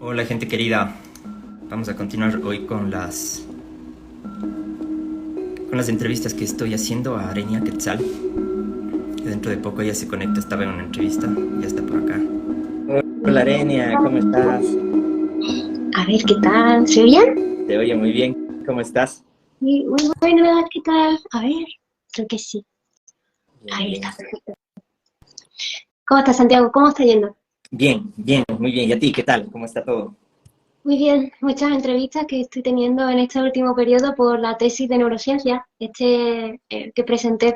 Hola gente querida, vamos a continuar hoy con las entrevistas que estoy haciendo a Arenia Quetzal, que dentro de poco ella se conecta, estaba en una entrevista, ya está por acá. Hola Arenia, ¿cómo estás? A ver, ¿qué tal? ¿Se oye bien? Te oye muy bien, ¿cómo estás? Muy buena, ¿qué tal? A ver, creo que sí. Bien, Ahí bien. está, perfecto. ¿Cómo está Santiago? ¿Cómo está yendo? Bien, bien, muy bien. ¿Y a ti qué tal? ¿Cómo está todo? Muy bien, muchas entrevistas que estoy teniendo en este último periodo por la tesis de neurociencia, que presenté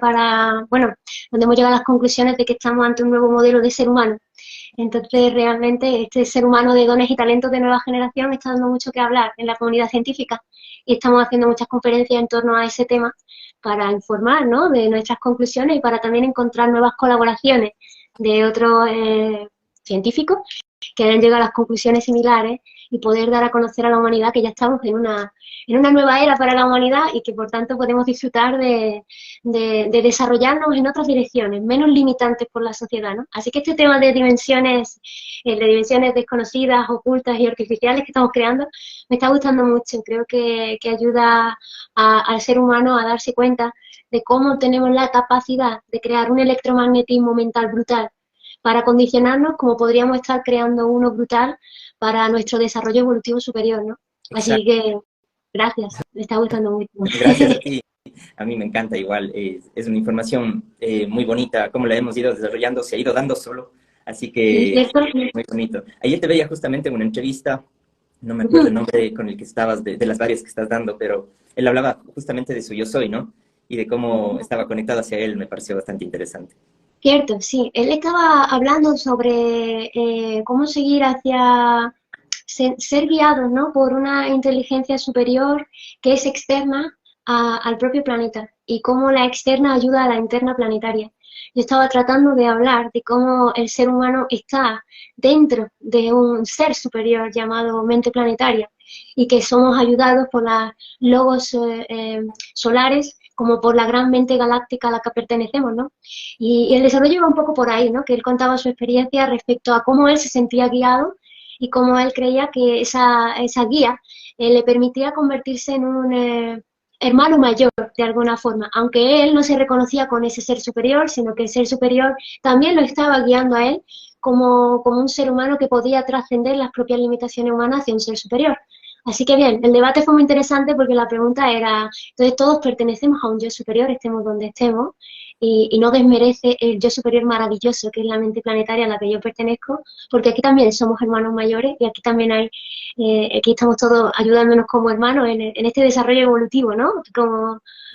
bueno, donde hemos llegado a las conclusiones de que estamos ante un nuevo modelo de ser humano. Entonces, realmente, este ser humano de dones y talentos de nueva generación está dando mucho que hablar en la comunidad científica y estamos haciendo muchas conferencias en torno a ese tema para informar, ¿no?, de nuestras conclusiones y para también encontrar nuevas colaboraciones de otros científicos que hayan llegado a las conclusiones similares y poder dar a conocer a la humanidad que ya estamos en una nueva era para la humanidad y que por tanto podemos disfrutar de desarrollarnos en otras direcciones, menos limitantes por la sociedad, ¿no? Así que este tema de dimensiones desconocidas, ocultas y artificiales que estamos creando, me está gustando mucho. Creo que ayuda al ser humano a darse cuenta de cómo tenemos la capacidad de crear un electromagnetismo mental brutal para condicionarnos, como podríamos estar creando uno brutal para nuestro desarrollo evolutivo superior, ¿no? Así Exacto, que gracias, me está gustando mucho. gracias a ti. A mí me encanta igual, es una información muy bonita, cómo la hemos ido desarrollando, se ha ido dando solo, así Sí, que ¿cierto? muy bonito. Ayer te veía justamente en una entrevista, no me acuerdo el nombre con el que estabas, de las varias que estás dando, pero él hablaba justamente de su yo soy, ¿no? Y de cómo estaba conectado hacia él, me pareció bastante interesante. Cierto, sí. Él estaba hablando sobre cómo seguir hacia ser guiados, ¿no?, por una inteligencia superior que es externa al propio planeta y cómo la externa ayuda a la interna planetaria. Yo estaba tratando de hablar de cómo el ser humano está dentro de un ser superior llamado mente planetaria y que somos ayudados por las logos solares como por la gran mente galáctica a la que pertenecemos, ¿no? Y el desarrollo iba un poco por ahí, ¿no? Que él contaba su experiencia respecto a cómo él se sentía guiado y cómo él creía que esa guía le permitía convertirse en un hermano mayor, de alguna forma, aunque él no se reconocía con ese ser superior, sino que el ser superior también lo estaba guiando a él como un ser humano que podía trascender las propias limitaciones humanas hacia un ser superior. Así que bien, el debate fue muy interesante porque la pregunta era, entonces todos pertenecemos a un yo superior, estemos donde estemos, y no desmerece el yo superior maravilloso que es la mente planetaria a la que yo pertenezco, porque aquí también somos hermanos mayores y aquí también aquí estamos todos ayudándonos como hermanos en este desarrollo evolutivo, ¿no?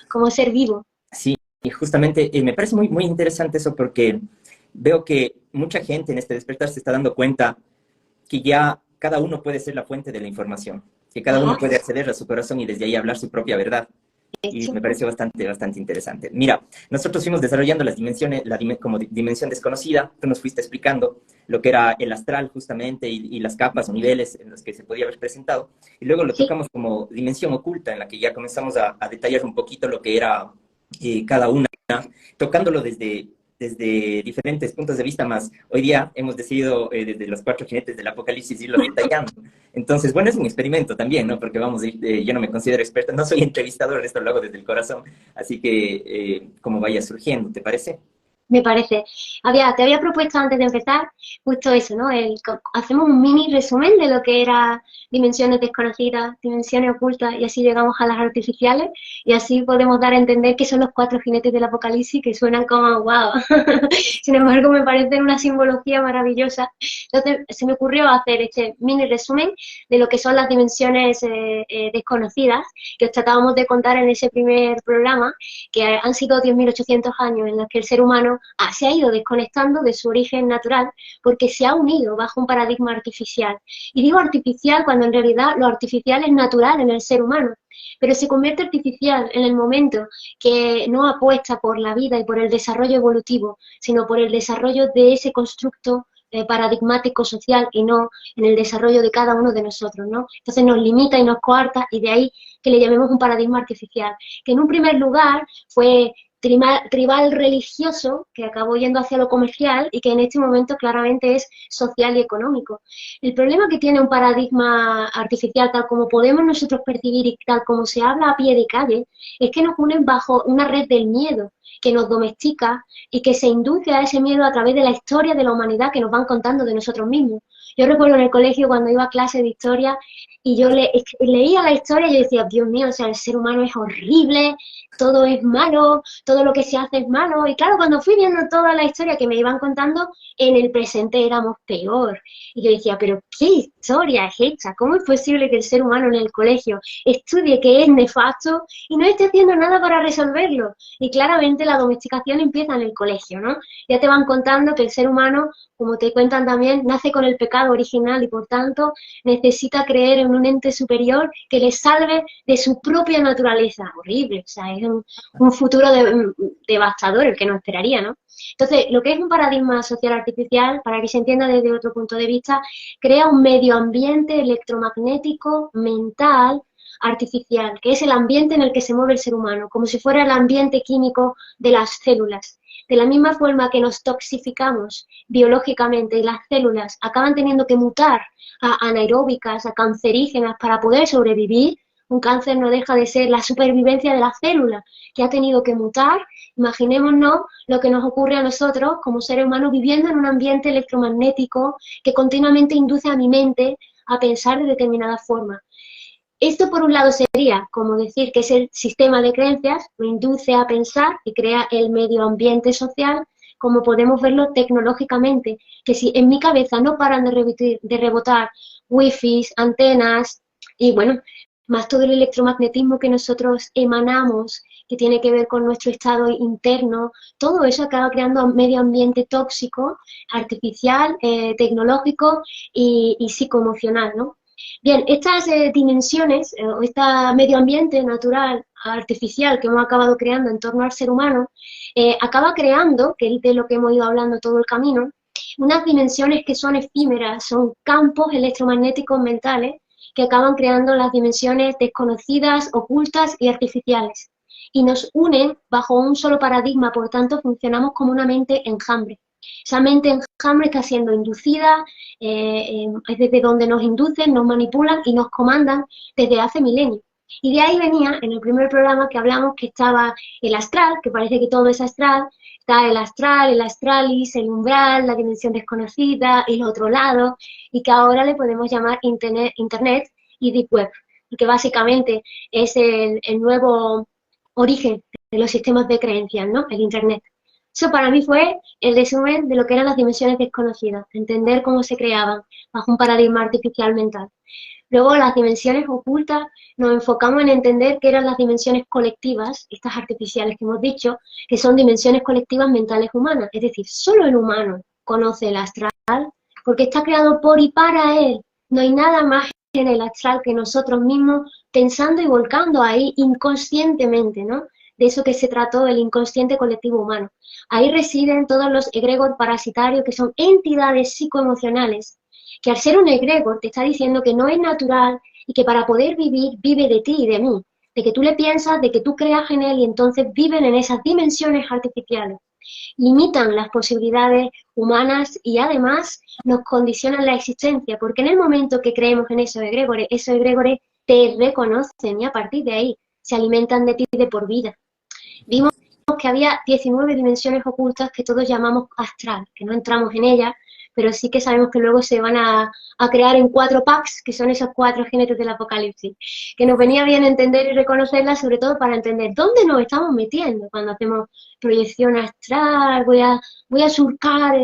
Como ser vivo. Sí, y justamente me parece muy, muy interesante eso porque veo que mucha gente en este despertar se está dando cuenta que ya cada uno puede ser la fuente de la información, que cada uno Ajá, puede acceder a su corazón y desde ahí hablar su propia verdad. de Y hecho. me pareció bastante, bastante interesante. Mira, nosotros fuimos desarrollando las dimensiones, como dimensión desconocida, tú nos fuiste explicando lo que era el astral justamente y las capas o niveles en los que se podía haber presentado. Y luego lo Sí, tocamos como dimensión oculta, en la que ya comenzamos a detallar un poquito lo que era cada una, tocándolo desde diferentes puntos de vista más. Hoy día hemos decidido desde los cuatro jinetes del apocalipsis irlo detallando. Entonces, bueno, es un experimento también, ¿no? Porque vamos a ir, yo no me considero experto, no soy entrevistador, esto lo hago desde el corazón, así que como vaya surgiendo, ¿te parece? me parece. Te había propuesto antes de empezar justo eso, ¿no? Hacemos un mini resumen de lo que era dimensiones desconocidas, dimensiones ocultas, y así llegamos a las artificiales, y así podemos dar a entender qué son los cuatro jinetes del apocalipsis, que suenan como wow. Sin embargo, me parecen una simbología maravillosa. Entonces, se me ocurrió hacer este mini resumen de lo que son las dimensiones desconocidas, que os tratábamos de contar en ese primer programa, que han sido 10.800 años en los que el ser humano se ha ido desconectando de su origen natural porque se ha unido bajo un paradigma artificial. Y digo artificial cuando en realidad lo artificial es natural en el ser humano, pero se convierte artificial en el momento que no apuesta por la vida y por el desarrollo evolutivo, sino por el desarrollo de ese constructo paradigmático social y no en el desarrollo de cada uno de nosotros, ¿no? Entonces nos limita y nos coarta y de ahí que le llamemos un paradigma artificial, que en un primer lugar fue tribal religioso que acabó yendo hacia lo comercial y que en este momento claramente es social y económico. El problema que tiene un paradigma artificial tal como podemos nosotros percibir y tal como se habla a pie de calle es que nos unen bajo una red del miedo que nos domestica y que se induce a ese miedo a través de la historia de la humanidad que nos van contando de nosotros mismos. Yo recuerdo en el colegio cuando iba a clase de historia y yo leía la historia y yo decía, Dios mío, o sea, el ser humano es horrible, todo es malo, todo lo que se hace es malo. Y claro, cuando fui viendo toda la historia que me iban contando, en el presente éramos peor. Y yo decía, pero ¿qué historia es esta? ¿Cómo es posible que el ser humano en el colegio estudie que es nefasto y no esté haciendo nada para resolverlo? Y claramente la domesticación empieza en el colegio, ¿no? Ya te van contando que el ser humano, como te cuentan también, nace con el pecado original y por tanto necesita creer en un ente superior que le salve de su propia naturaleza. Horrible, o sea, es un futuro devastador el que nos esperaría, ¿no? Entonces, lo que es un paradigma social artificial, para que se entienda desde otro punto de vista, crea un medio ambiente electromagnético, mental, artificial, que es el ambiente en el que se mueve el ser humano, como si fuera el ambiente químico de las células. De la misma forma que nos toxificamos biológicamente y las células acaban teniendo que mutar a anaeróbicas, a cancerígenas para poder sobrevivir, un cáncer no deja de ser la supervivencia de la célula que ha tenido que mutar. Imaginémonos lo que nos ocurre a nosotros como seres humanos viviendo en un ambiente electromagnético que continuamente induce a mi mente a pensar de determinada forma. Esto por un lado sería como decir que es el sistema de creencias, me induce a pensar y crea el medio ambiente social, como podemos verlo tecnológicamente, que si en mi cabeza no paran de rebotar wifi, antenas y bueno, más todo el electromagnetismo que nosotros emanamos, que tiene que ver con nuestro estado interno, todo eso acaba creando un medio ambiente tóxico, artificial, tecnológico y psicoemocional, ¿no? Bien, estas dimensiones, o este medio ambiente natural, artificial que hemos acabado creando en torno al ser humano, acaba creando, que es de lo que hemos ido hablando todo el camino, unas dimensiones que son efímeras, son campos electromagnéticos mentales que acaban creando las dimensiones desconocidas, ocultas y artificiales. Y nos unen bajo un solo paradigma, por tanto funcionamos como una mente enjambre. Esa mente enjambre está siendo inducida, es desde donde nos inducen, nos manipulan y nos comandan desde hace milenios. Y de ahí venía, en el primer programa que hablamos, que estaba el astral, que parece que todo es astral, está el astral, el astralis, el umbral, la dimensión desconocida, el otro lado, y que ahora le podemos llamar Internet y Deep Web, que básicamente es el nuevo origen de los sistemas de creencias, ¿no? El Internet. Eso para mí fue el resumen de lo que eran las dimensiones desconocidas, entender cómo se creaban bajo un paradigma artificial mental. Luego, las dimensiones ocultas, nos enfocamos en entender qué eran las dimensiones colectivas, estas artificiales que hemos dicho, que son dimensiones colectivas mentales humanas. Es decir, solo el humano conoce el astral, porque está creado por y para él. No hay nada más en el astral que nosotros mismos pensando y volcando ahí inconscientemente, ¿no? De eso que se trató el inconsciente colectivo humano. Ahí residen todos los egregores parasitarios, que son entidades psicoemocionales, que al ser un egregor te está diciendo que no es natural y que para poder vivir, vive de ti y de mí, de que tú le piensas, de que tú creas en él y entonces viven en esas dimensiones artificiales. Limitan las posibilidades humanas y además nos condicionan la existencia, porque en el momento que creemos en esos egregores te reconocen y a partir de ahí se alimentan de ti de por vida. Vimos que había 19 dimensiones ocultas que todos llamamos astral, que no entramos en ellas, pero sí que sabemos que luego se van a crear en 4 packs, que son esos 4 jinetes del apocalipsis, que nos venía bien entender y reconocerlas, sobre todo para entender dónde nos estamos metiendo cuando hacemos proyección astral, voy a surcar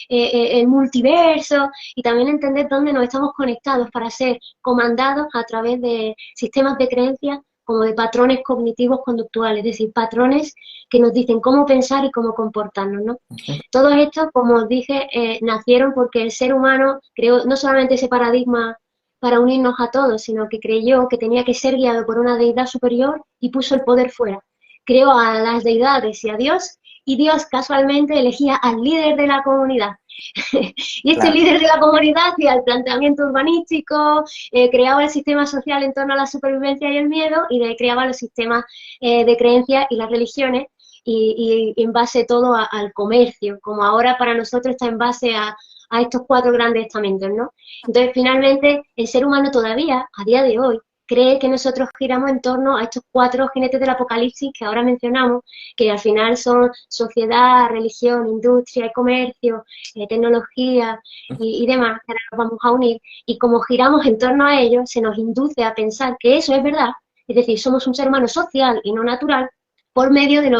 el multiverso, y también entender dónde nos estamos conectados para ser comandados a través de sistemas de creencias como de patrones cognitivos conductuales, es decir, patrones que nos dicen cómo pensar y cómo comportarnos, ¿no? Todos estos, como os dije, nacieron porque el ser humano creó no solamente ese paradigma para unirnos a todos, sino que creyó que tenía que ser guiado por una deidad superior y puso el poder fuera. Creó a las deidades y a Dios, y Dios casualmente elegía al líder de la comunidad. Y este líder de la comunidad hacía el planteamiento urbanístico, creaba el sistema social en torno a la supervivencia y el miedo, y creaba los sistemas de creencias y las religiones, y en base todo al comercio, como ahora para nosotros está en base a estos 4 grandes estamentos, ¿no? Entonces, finalmente, el ser humano todavía, a día de hoy, cree que nosotros giramos en torno a estos 4 jinetes del apocalipsis que ahora mencionamos, que al final son sociedad, religión, industria y comercio, tecnología y demás, que ahora nos vamos a unir, y como giramos en torno a ellos, se nos induce a pensar que eso es verdad, es decir, somos un ser humano social y no natural, por medio de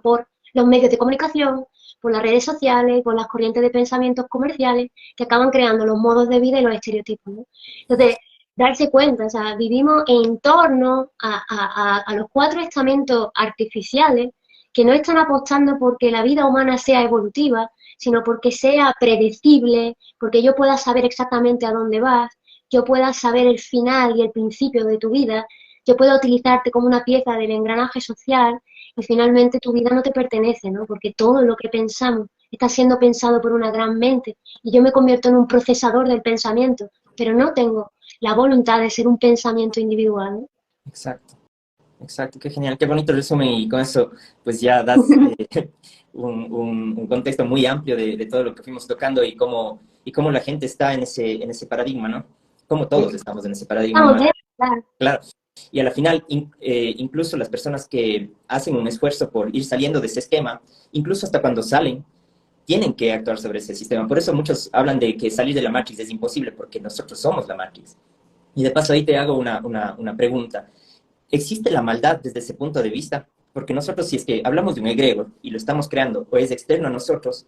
por los medios de comunicación, por las redes sociales, por las corrientes de pensamientos comerciales que acaban creando los modos de vida y los estereotipos, ¿no? Entonces, darse cuenta, o sea, vivimos en torno a los 4 estamentos artificiales que no están apostando porque la vida humana sea evolutiva, sino porque sea predecible, porque yo pueda saber exactamente a dónde vas, yo pueda saber el final y el principio de tu vida, yo puedo utilizarte como una pieza del engranaje social y finalmente tu vida no te pertenece, ¿no? Porque todo lo que pensamos está siendo pensado por una gran mente y yo me convierto en un procesador del pensamiento, pero no tengo la voluntad de ser un pensamiento individual, ¿no? Exacto, exacto, qué genial, qué bonito resumen y con eso pues ya das un contexto muy amplio de todo lo que fuimos tocando y cómo la gente está en ese paradigma, ¿no? Como todos estamos en ese paradigma, Vamos, más claro. claro. Y a la final, incluso las personas que hacen un esfuerzo por ir saliendo de ese esquema, incluso hasta cuando salen, tienen que actuar sobre ese sistema. Por eso muchos hablan de que salir de la Matrix es imposible, porque nosotros somos la Matrix. Y de paso ahí te hago una pregunta. ¿Existe la maldad desde ese punto de vista? Porque nosotros, si es que hablamos de un egregor y lo estamos creando o es externo a nosotros,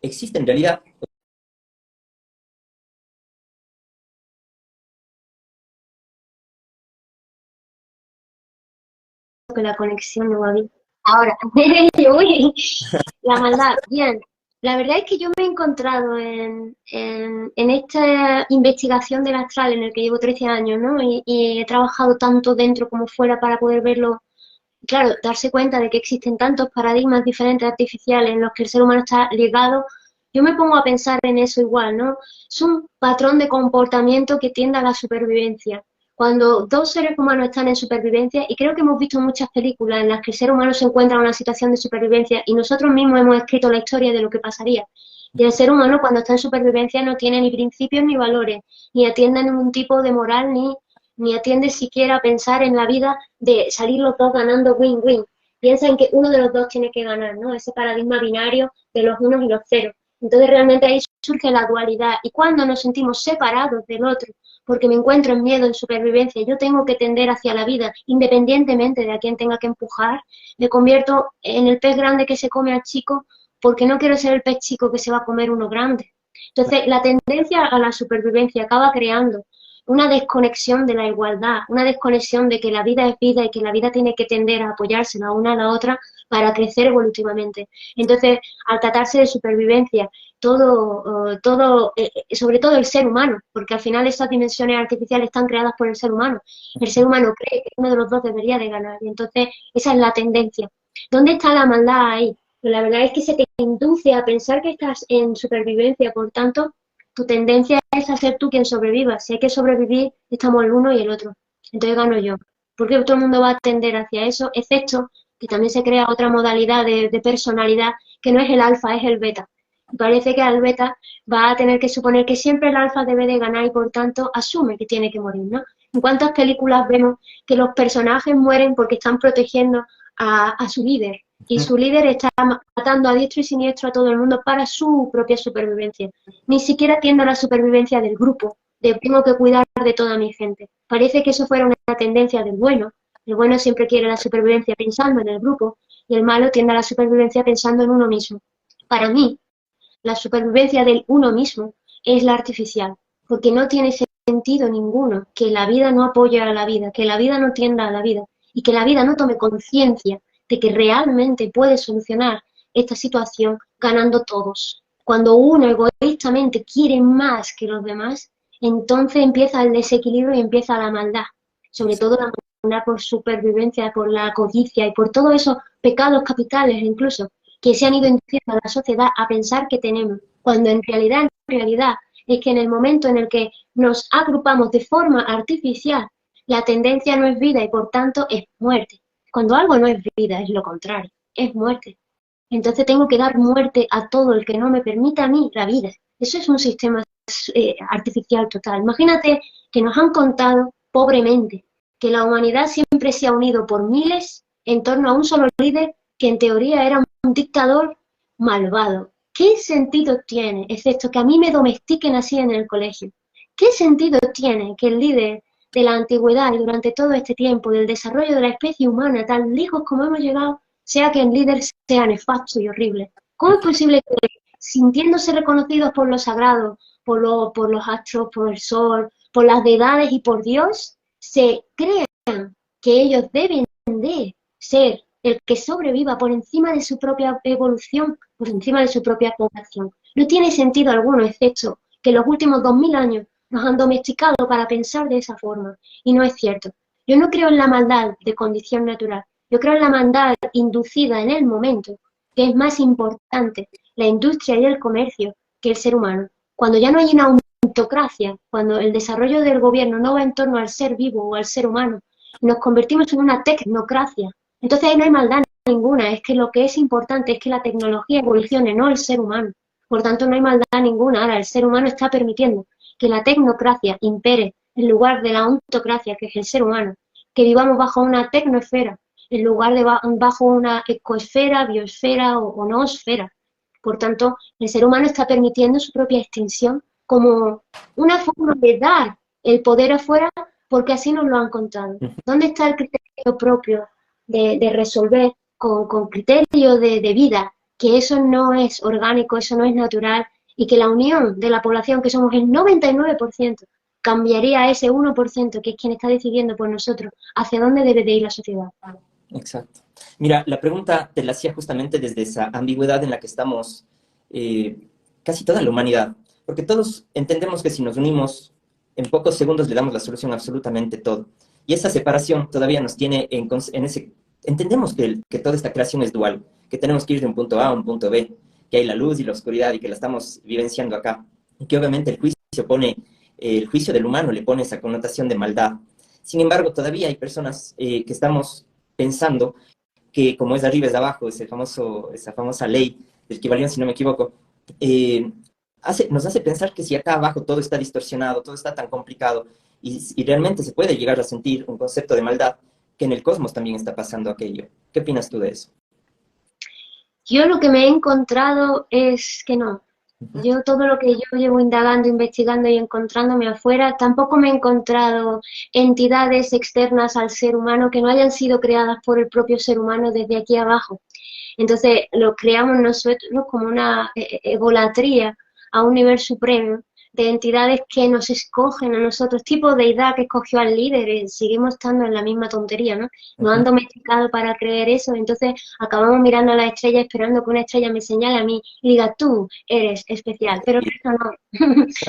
¿existe en realidad? Que la conexión no va bien. Ahora, uy, la maldad, bien. La verdad es que yo me he encontrado en esta investigación del astral en el que llevo 13 años, ¿no? Y he trabajado tanto dentro como fuera para poder verlo. Claro, darse cuenta de que existen tantos paradigmas diferentes artificiales en los que el ser humano está ligado, yo me pongo a pensar en eso igual, ¿no? Es un patrón de comportamiento que tiende a la supervivencia. Cuando 2 seres humanos están en supervivencia, y creo que hemos visto muchas películas en las que el ser humano se encuentra en una situación de supervivencia y nosotros mismos hemos escrito la historia de lo que pasaría. Y el ser humano cuando está en supervivencia no tiene ni principios ni valores, ni atiende a ningún tipo de moral ni atiende siquiera a pensar en la vida de salir los dos ganando win-win. Piensa en que uno de los dos tiene que ganar, ¿no? Ese paradigma binario de los unos y los ceros. Entonces realmente ahí surge la dualidad. Y cuando nos sentimos separados del otro, porque me encuentro en miedo, en supervivencia, yo tengo que tender hacia la vida, independientemente de a quién tenga que empujar, me convierto en el pez grande que se come al chico, porque no quiero ser el pez chico que se va a comer uno grande. Entonces, la tendencia a la supervivencia acaba creando una desconexión de la igualdad, una desconexión de que la vida es vida y que la vida tiene que tender a apoyarse la una a la otra para crecer evolutivamente. Entonces, al tratarse de supervivencia, sobre todo el ser humano, porque al final esas dimensiones artificiales están creadas por el ser humano. El ser humano cree que uno de los dos debería de ganar, y entonces esa es la tendencia. ¿Dónde está la maldad ahí? Pues la verdad es que se te induce a pensar que estás en supervivencia, por tanto, tu tendencia es a ser tú quien sobreviva. Si hay que sobrevivir, estamos el uno y el otro. Entonces gano yo. Porque todo el mundo va a tender hacia eso, excepto que también se crea otra modalidad de personalidad que no es el alfa, es el beta. Y parece que al beta va a tener que suponer que siempre el alfa debe de ganar y por tanto asume que tiene que morir, ¿no? ¿En cuántas películas vemos que los personajes mueren porque están protegiendo a su líder? Y su líder está matando a diestro y siniestro a todo el mundo para su propia supervivencia. Ni siquiera atiendo a la supervivencia del grupo, de tengo que cuidar de toda mi gente. Parece que eso fuera una tendencia del bueno. El bueno siempre quiere la supervivencia pensando en el grupo y el malo tiende a la supervivencia pensando en uno mismo. Para mí, la supervivencia del uno mismo es la artificial, porque no tiene sentido ninguno que la vida no apoye a la vida, que la vida no tienda a la vida y que la vida no tome conciencia de que realmente puede solucionar esta situación ganando todos. Cuando uno egoístamente quiere más que los demás, entonces empieza el desequilibrio y empieza la maldad, sobre todo la maldad por supervivencia, por la codicia y por todos esos pecados capitales incluso que se han ido induciendo a la sociedad a pensar que tenemos, cuando en realidad es que en el momento en el que nos agrupamos de forma artificial, la tendencia no es vida y por tanto es muerte. Cuando algo no es vida, es lo contrario. es muerte. Entonces tengo que dar muerte a todo el que no me permita a mí la vida. Eso es un sistema artificial total. Imagínate que nos han contado pobremente que la humanidad siempre se ha unido por miles en torno a un solo líder que en teoría era un dictador malvado. ¿Qué sentido tiene, excepto que a mí me domestiquen así en el colegio? ¿Qué sentido tiene que el líder de la antigüedad y durante todo este tiempo del desarrollo de la especie humana, tan lejos como hemos llegado, sea que el líder sea nefasto y horrible? ¿Cómo es posible que, sintiéndose reconocidos por lo sagrado, por los astros, por el sol, por las deidades y por Dios, se crean que ellos deben de ser el que sobreviva por encima de su propia evolución, por encima de su propia población? No tiene sentido alguno, excepto que los últimos 2000 años nos han domesticado para pensar de esa forma, y no es cierto. Yo no creo en la maldad de condición natural, yo creo en la maldad inducida en el momento, que es más importante la industria y el comercio que el ser humano. Cuando ya no hay una autocracia, cuando el desarrollo del gobierno no va en torno al ser vivo o al ser humano, nos convertimos en una tecnocracia. Entonces ahí no hay maldad ninguna, es que lo que es importante es que la tecnología evolucione, no el ser humano. Por tanto, no hay maldad ninguna. Ahora, el ser humano está permitiendo que la tecnocracia impere en lugar de la ontocracia, que es el ser humano, que vivamos bajo una tecnosfera, en lugar de bajo una ecosfera, biosfera o noosfera. Por tanto, el ser humano está permitiendo su propia extinción como una forma de dar el poder afuera, porque así nos lo han contado. ¿Dónde está el criterio propio de resolver con criterio de vida? Que eso no es orgánico, eso no es natural, y que la unión de la población, que somos el 99%, cambiaría ese 1%, que es quien está decidiendo por nosotros, hacia dónde debe de ir la sociedad. Exacto. Mira, la pregunta te la hacía justamente desde esa ambigüedad en la que estamos casi toda la humanidad, porque todos entendemos que si nos unimos, en pocos segundos le damos la solución a absolutamente todo. Y esa separación todavía nos tiene en ese... Entendemos que toda esta creación es dual, que tenemos que ir de un punto A a un punto B, que hay la luz y la oscuridad y que la estamos vivenciando acá. Y que obviamente el juicio del humano le pone esa connotación de maldad. Sin embargo, todavía hay personas que estamos pensando que como es de arriba es de abajo, esa famosa ley del Kybalión, si no me equivoco, nos hace pensar que si acá abajo todo está distorsionado, todo está tan complicado, y realmente se puede llegar a sentir un concepto de maldad, que en el cosmos también está pasando aquello. ¿Qué opinas tú de eso? Yo lo que me he encontrado es que no. Yo todo lo que yo llevo indagando, investigando y encontrándome afuera, tampoco me he encontrado entidades externas al ser humano que no hayan sido creadas por el propio ser humano desde aquí abajo. Entonces lo creamos nosotros como una egolatría a un nivel supremo de entidades que nos escogen a nosotros, tipo deidad que escogió al líder, y seguimos estando en la misma tontería, ¿no? Nos han domesticado para creer eso, entonces acabamos mirando a la estrella esperando que una estrella me señale a mí y diga, tú eres especial, pero eso no.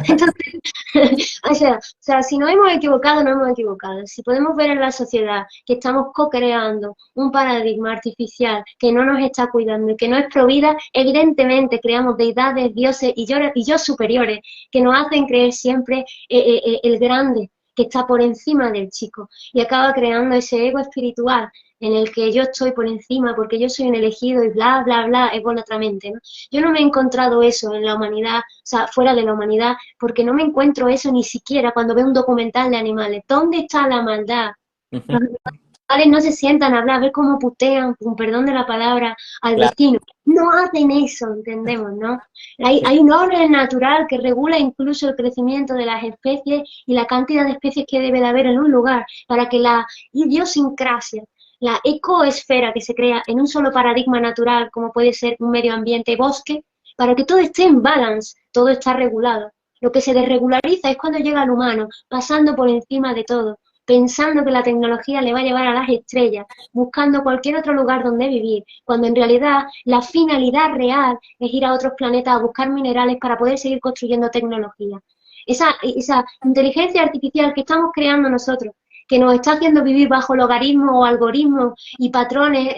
Entonces, o sea, si nos hemos equivocado, nos hemos equivocado. Si podemos ver en la sociedad que estamos co-creando un paradigma artificial que no nos está cuidando y que no es provida, evidentemente creamos deidades, dioses y yo superiores que nos hacen creer siempre el grande que está por encima del chico, y acaba creando ese ego espiritual en el que yo estoy por encima porque yo soy un elegido y bla, bla, bla, ególatramente, ¿no? Yo no me he encontrado eso en la humanidad, o sea, fuera de la humanidad, porque no me encuentro eso ni siquiera cuando veo un documental de animales. ¿Dónde está la maldad? Los animales no se sientan a hablar, a ver cómo putean, con perdón de la palabra, al Claro. vecino. No hacen eso, entendemos, ¿no? Hay un orden natural que regula incluso el crecimiento de las especies y la cantidad de especies que debe de haber en un lugar para que la idiosincrasia, la ecoesfera que se crea en un solo paradigma natural, como puede ser un medio ambiente bosque, para que todo esté en balance, todo está regulado. Lo que se desregulariza es cuando llega el humano, pasando por encima de todo, pensando que la tecnología le va a llevar a las estrellas, buscando cualquier otro lugar donde vivir, cuando en realidad la finalidad real es ir a otros planetas a buscar minerales para poder seguir construyendo tecnología. Esa inteligencia artificial que estamos creando nosotros, que nos está haciendo vivir bajo logaritmos o algoritmos y patrones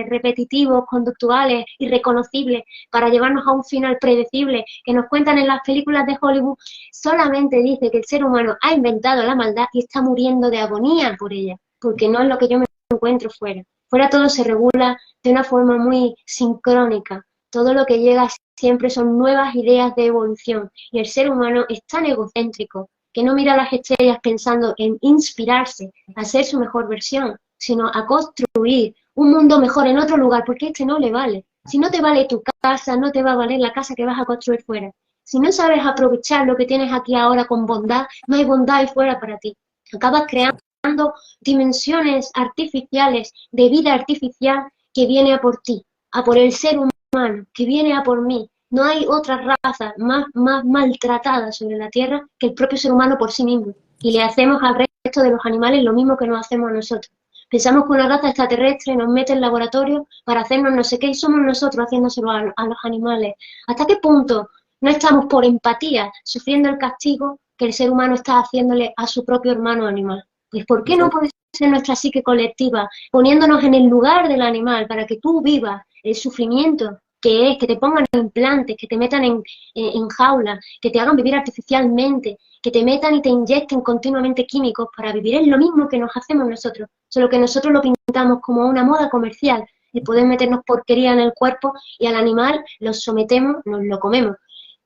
repetitivos, conductuales, irreconocibles, para llevarnos a un final predecible que nos cuentan en las películas de Hollywood, solamente dice que el ser humano ha inventado la maldad y está muriendo de agonía por ella, porque no es lo que yo me encuentro fuera. Fuera todo se regula de una forma muy sincrónica. Todo lo que llega siempre son nuevas ideas de evolución. Y el ser humano es tan egocéntrico que no mira a las estrellas pensando en inspirarse a ser su mejor versión, sino a construir un mundo mejor en otro lugar, porque este no le vale. Si no te vale tu casa, no te va a valer la casa que vas a construir fuera. Si no sabes aprovechar lo que tienes aquí ahora con bondad, no hay bondad ahí fuera para ti. Acabas creando dimensiones artificiales de vida artificial que viene a por ti, a por el ser humano, que viene a por mí. No hay otra raza más maltratada sobre la Tierra que el propio ser humano por sí mismo. Y le hacemos al resto de los animales lo mismo que nos hacemos a nosotros. Pensamos que una raza extraterrestre nos mete en laboratorio para hacernos no sé qué y somos nosotros haciéndoselo a los animales. ¿Hasta qué punto no estamos por empatía sufriendo el castigo que el ser humano está haciéndole a su propio hermano animal? Pues ¿por qué no puede ser nuestra psique colectiva poniéndonos en el lugar del animal para que tú vivas el sufrimiento que es, que te pongan implantes, que te metan en jaulas, que te hagan vivir artificialmente, que te metan y te inyecten continuamente químicos para vivir? Es lo mismo que nos hacemos nosotros, solo que nosotros lo pintamos como una moda comercial, el poder meternos porquería en el cuerpo y al animal lo sometemos, nos lo comemos.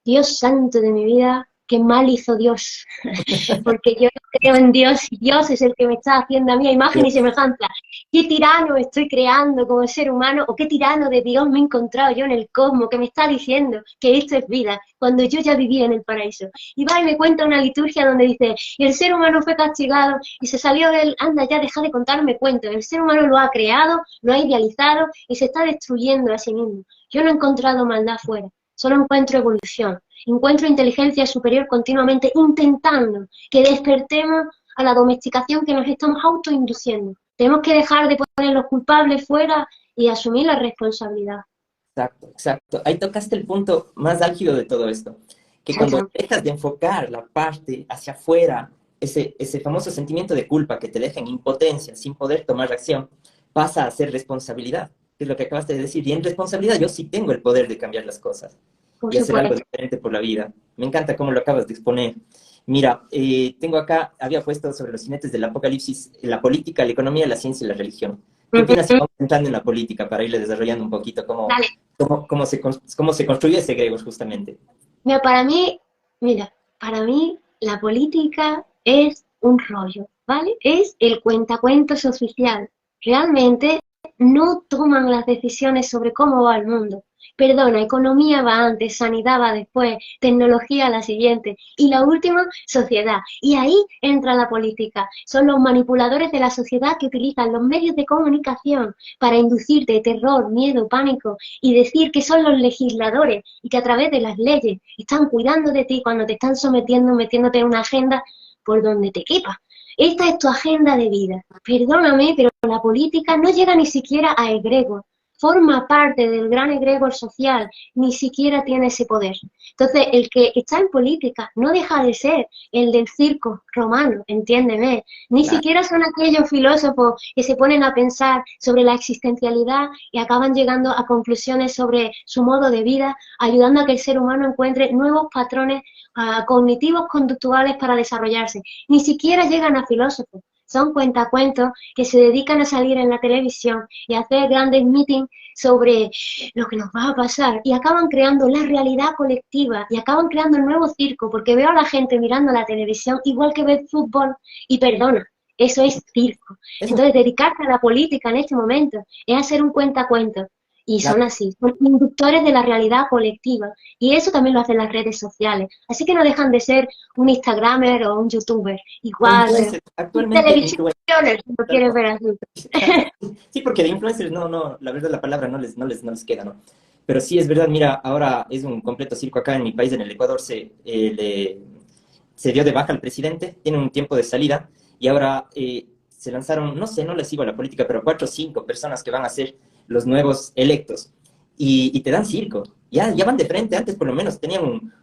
Dios santo de mi vida, qué mal hizo Dios, porque yo no creo en Dios y Dios es el que me está haciendo a mí a imagen y semejanza. ¿Qué tirano estoy creando como ser humano o qué tirano de Dios me he encontrado yo en el cosmos que me está diciendo que esto es vida cuando yo ya vivía en el paraíso? Y va y me cuenta una liturgia donde dice, y el ser humano fue castigado y se salió de él, anda ya, deja de contarme cuentos, el ser humano lo ha creado, lo ha idealizado y se está destruyendo a sí mismo. Yo no he encontrado maldad fuera. Solo encuentro evolución, encuentro inteligencia superior continuamente intentando que despertemos a la domesticación que nos estamos autoinduciendo. Tenemos que dejar de poner los culpables fuera y asumir la responsabilidad. Exacto, exacto. Ahí tocaste el punto más álgido de todo esto, que cuando dejas de enfocar la parte hacia afuera, ese famoso sentimiento de culpa que te deja en impotencia, sin poder tomar acción, pasa a ser responsabilidad, que es lo que acabaste de decir. Y en responsabilidad yo sí tengo el poder de cambiar las cosas Por y hacer algo supuesto. diferente por la vida. Me encanta cómo lo acabas de exponer. Mira, tengo acá, había puesto sobre los jinetes del apocalipsis, la política, la economía, la ciencia y la religión. ¿Qué opinas si vamos entrando en la política para irle desarrollando un poquito Dale. cómo se construye ese egregor justamente? Mira, para mí la política es un rollo, ¿vale? Es el cuentacuentos oficial. Realmente no toman las decisiones sobre cómo va el mundo. Perdona, economía va antes, sanidad va después, tecnología la siguiente y la última, sociedad. Y ahí entra la política. Son los manipuladores de la sociedad que utilizan los medios de comunicación para inducirte terror, miedo, pánico y decir que son los legisladores y que a través de las leyes están cuidando de ti cuando te están sometiendo, metiéndote en una agenda por donde te quepa. Esta es tu agenda de vida. Perdóname, pero la política no llega ni siquiera a egregor. Forma parte del gran egregor social, ni siquiera tiene ese poder. Entonces, el que está en política no deja de ser el del circo romano, entiéndeme. Ni Claro. siquiera son aquellos filósofos que se ponen a pensar sobre la existencialidad y acaban llegando a conclusiones sobre su modo de vida, ayudando a que el ser humano encuentre nuevos patrones cognitivos conductuales para desarrollarse. Ni siquiera llegan a filósofos. Son cuentacuentos que se dedican a salir en la televisión y a hacer grandes meetings sobre lo que nos va a pasar y acaban creando la realidad colectiva y acaban creando el nuevo circo, porque veo a la gente mirando la televisión igual que ve fútbol y perdona, eso es circo. Eso, Entonces dedicarse a la política en este momento es hacer un cuentacuentos y son claro. así, son inductores de la realidad colectiva y eso también lo hacen las redes sociales, así que no dejan de ser un Instagramer o un YouTuber, O igual, pero influencers, actualmente televisiones, si lo quieres ver así. sí, porque de influencers no, la verdad la palabra no les queda, ¿no? Pero sí es verdad, mira, ahora es un completo circo acá en mi país, en el Ecuador, se dio de baja al presidente, tiene un tiempo de salida, y ahora se lanzaron, no sé, no les sigo a la política, pero 4 o 5 personas que van a ser los nuevos electos, y te dan circo, ya van de frente. Antes por lo menos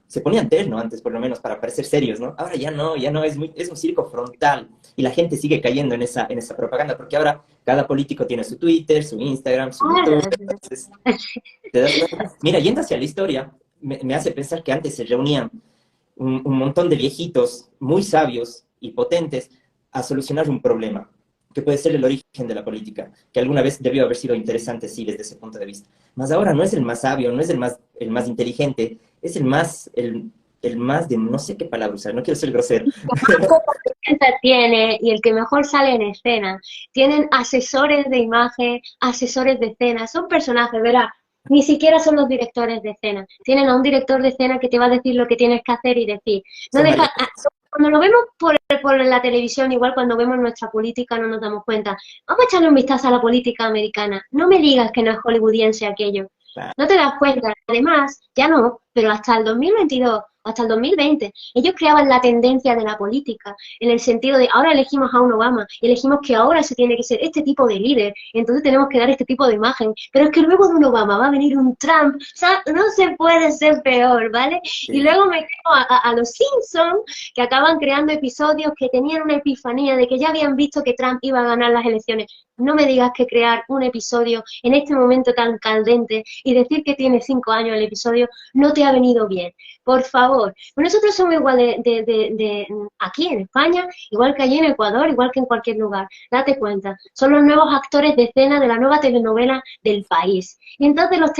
se ponían terno antes por lo menos para parecer serios, ¿no? Ahora ya no, es un circo frontal, y la gente sigue cayendo en esa propaganda, porque ahora cada político tiene su Twitter, su Instagram, su YouTube, entonces, ¿te das cuenta? Mira, yendo hacia la historia, me hace pensar que antes se reunían un montón de viejitos muy sabios y potentes a solucionar un problema. que puede ser el origen de la política, que alguna vez debió haber sido interesante, sí, desde ese punto de vista. Mas ahora no es el más sabio, no es el más inteligente, es el más de no sé qué palabra usar, no quiero ser grosero. Tiene y el que mejor sale en escena. Tienen asesores de imagen, asesores de escena, son personajes, ¿verdad? Ni siquiera son los directores de escena. Tienen a un director de escena que te va a decir lo que tienes que hacer y decir. No Son deja, marionetas. cuando lo vemos por la televisión, igual cuando vemos nuestra política no nos damos cuenta. Vamos a echarle un vistazo a la política americana. No me digas que no es hollywoodiense aquello. No te das cuenta. Además, ya no, pero hasta el 2022, hasta el 2020, ellos creaban la tendencia de la política, en el sentido de ahora elegimos a un Obama, y elegimos que ahora se tiene que ser este tipo de líder, entonces tenemos que dar este tipo de imagen, pero es que luego de un Obama va a venir un Trump, o sea, no se puede ser peor, ¿vale? Y Sí. luego me quedo a los Simpsons, que acaban creando episodios que tenían una epifanía de que ya habían visto que Trump iba a ganar las elecciones. No me digas que crear un episodio en este momento tan caldente y decir que tiene 5 años el episodio no te ha venido bien. Por favor, nosotros somos igual de aquí en España, igual que allí en Ecuador, igual que en cualquier lugar. Date cuenta, son los nuevos actores de escena de la nueva telenovela del país. Y entonces los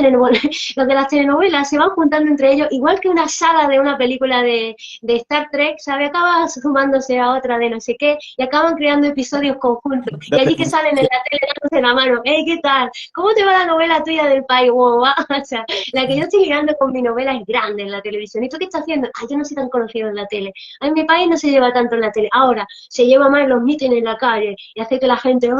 los de las telenovelas se van juntando entre ellos, igual que una saga de una película de Star Trek, ¿sabe? Acaba sumándose a otra de no sé qué, y acaban creando episodios conjuntos. Y Date allí que cuenta. salen en la tele dándose la mano, hey, ¿qué tal? ¿Cómo te va la novela tuya del país? Wow, o sea, la que yo estoy mirando con mi novela es grande en la televisión. ¿Y tú qué estás haciendo? Ay, yo no soy tan conocido en la tele. Ay, en mi país no se lleva tanto en la tele. Ahora, se lleva más en los mítines en la calle y hace que la gente...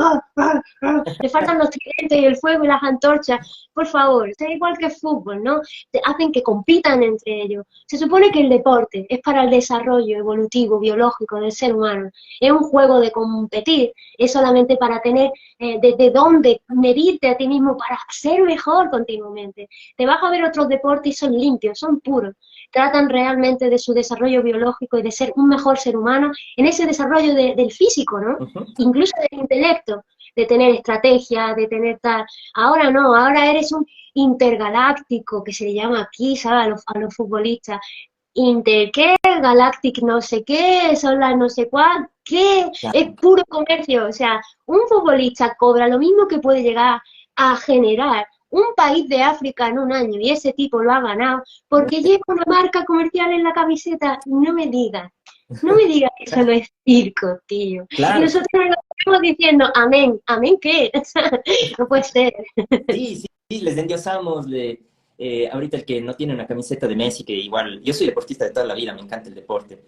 le faltan los tridentes y el fuego y las antorchas. Por favor, sea igual que el fútbol, ¿no? Hacen que compitan entre ellos. Se supone que el deporte es para el desarrollo evolutivo, biológico del ser humano. Es un juego de competir. Es solamente para tener desde dónde medirte a ti mismo para ser mejor continuamente. Te vas a ver otros deportes y son limpios, son puros. Tratan realmente de su desarrollo biológico y de ser un mejor ser humano en ese desarrollo del físico, ¿no? Ujú. Incluso del intelecto, de tener estrategia, de tener tal. Ahora no, ahora eres un intergaláctico, que se le llama aquí, ¿sabes? A los futbolistas. Inter qué, Galactic no sé qué, son las no sé cuál, qué, es Claro. puro comercio. O sea, un futbolista cobra lo mismo que puede llegar a generar un país de África en un año y ese tipo lo ha ganado porque lleva una marca comercial en la camiseta. No me digas que solo es circo, tío. Y Claro, nosotros nos estamos diciendo, amén, amén, ¿qué? No puede ser. sí, sí, sí, les endiosamos. Ahorita el que no tiene una camiseta de Messi, que igual, yo soy deportista de toda la vida, me encanta el deporte.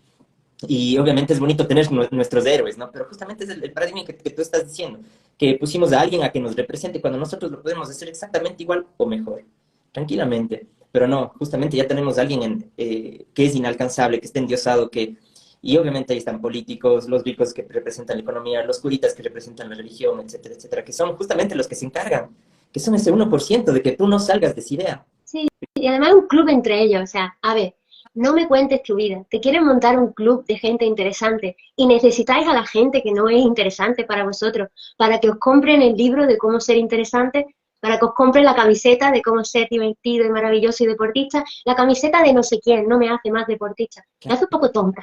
Y obviamente es bonito tener nuestros héroes, ¿no? Pero justamente es el paradigma que tú estás diciendo, que pusimos a alguien a que nos represente cuando nosotros lo podemos hacer exactamente igual o mejor, tranquilamente. Pero no, justamente ya tenemos a alguien que es inalcanzable, que está endiosado, que... Y obviamente ahí están políticos, los ricos que representan la economía, los curitas que representan la religión, etcétera, etcétera, que son justamente los que se encargan, que son ese 1% de que tú no salgas de esa idea. Sí, y además un club entre ellos, o sea, a ver, no me cuentes tu vida, te quieren montar un club de gente interesante y necesitáis a la gente que no es interesante para vosotros, para que os compren el libro de cómo ser interesante, para que os compren la camiseta de cómo ser divertido y maravilloso y deportista, la camiseta de no sé quién, no me hace más deportista, me hace un poco tonta,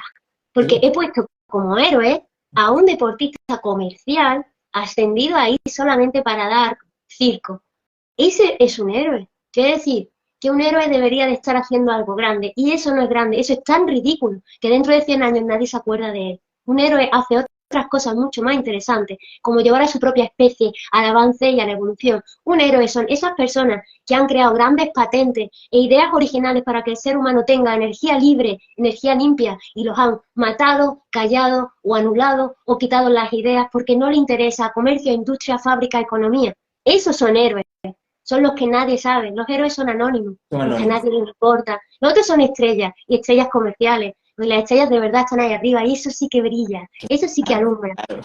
porque Sí, he puesto como héroe a un deportista comercial ascendido ahí solamente para dar circo. Ese es un héroe. Quiere decir que un héroe debería de estar haciendo algo grande. Y eso no es grande, eso es tan ridículo que dentro de 100 años nadie se acuerda de él. Un héroe hace otras cosas mucho más interesantes, como llevar a su propia especie al avance y a la evolución. Un héroe son esas personas que han creado grandes patentes e ideas originales para que el ser humano tenga energía libre, energía limpia, y los han matado, callado o anulado o quitado las ideas porque no le interesa comercio, industria, fábrica, economía. Esos son héroes, son los que nadie sabe. Los héroes son anónimos, son los que a anónimos. nadie les importa. Los otros son estrellas, y estrellas comerciales. Y las estrellas de verdad están ahí arriba, y eso sí que brilla, eso sí que Claro, alumbra. claro.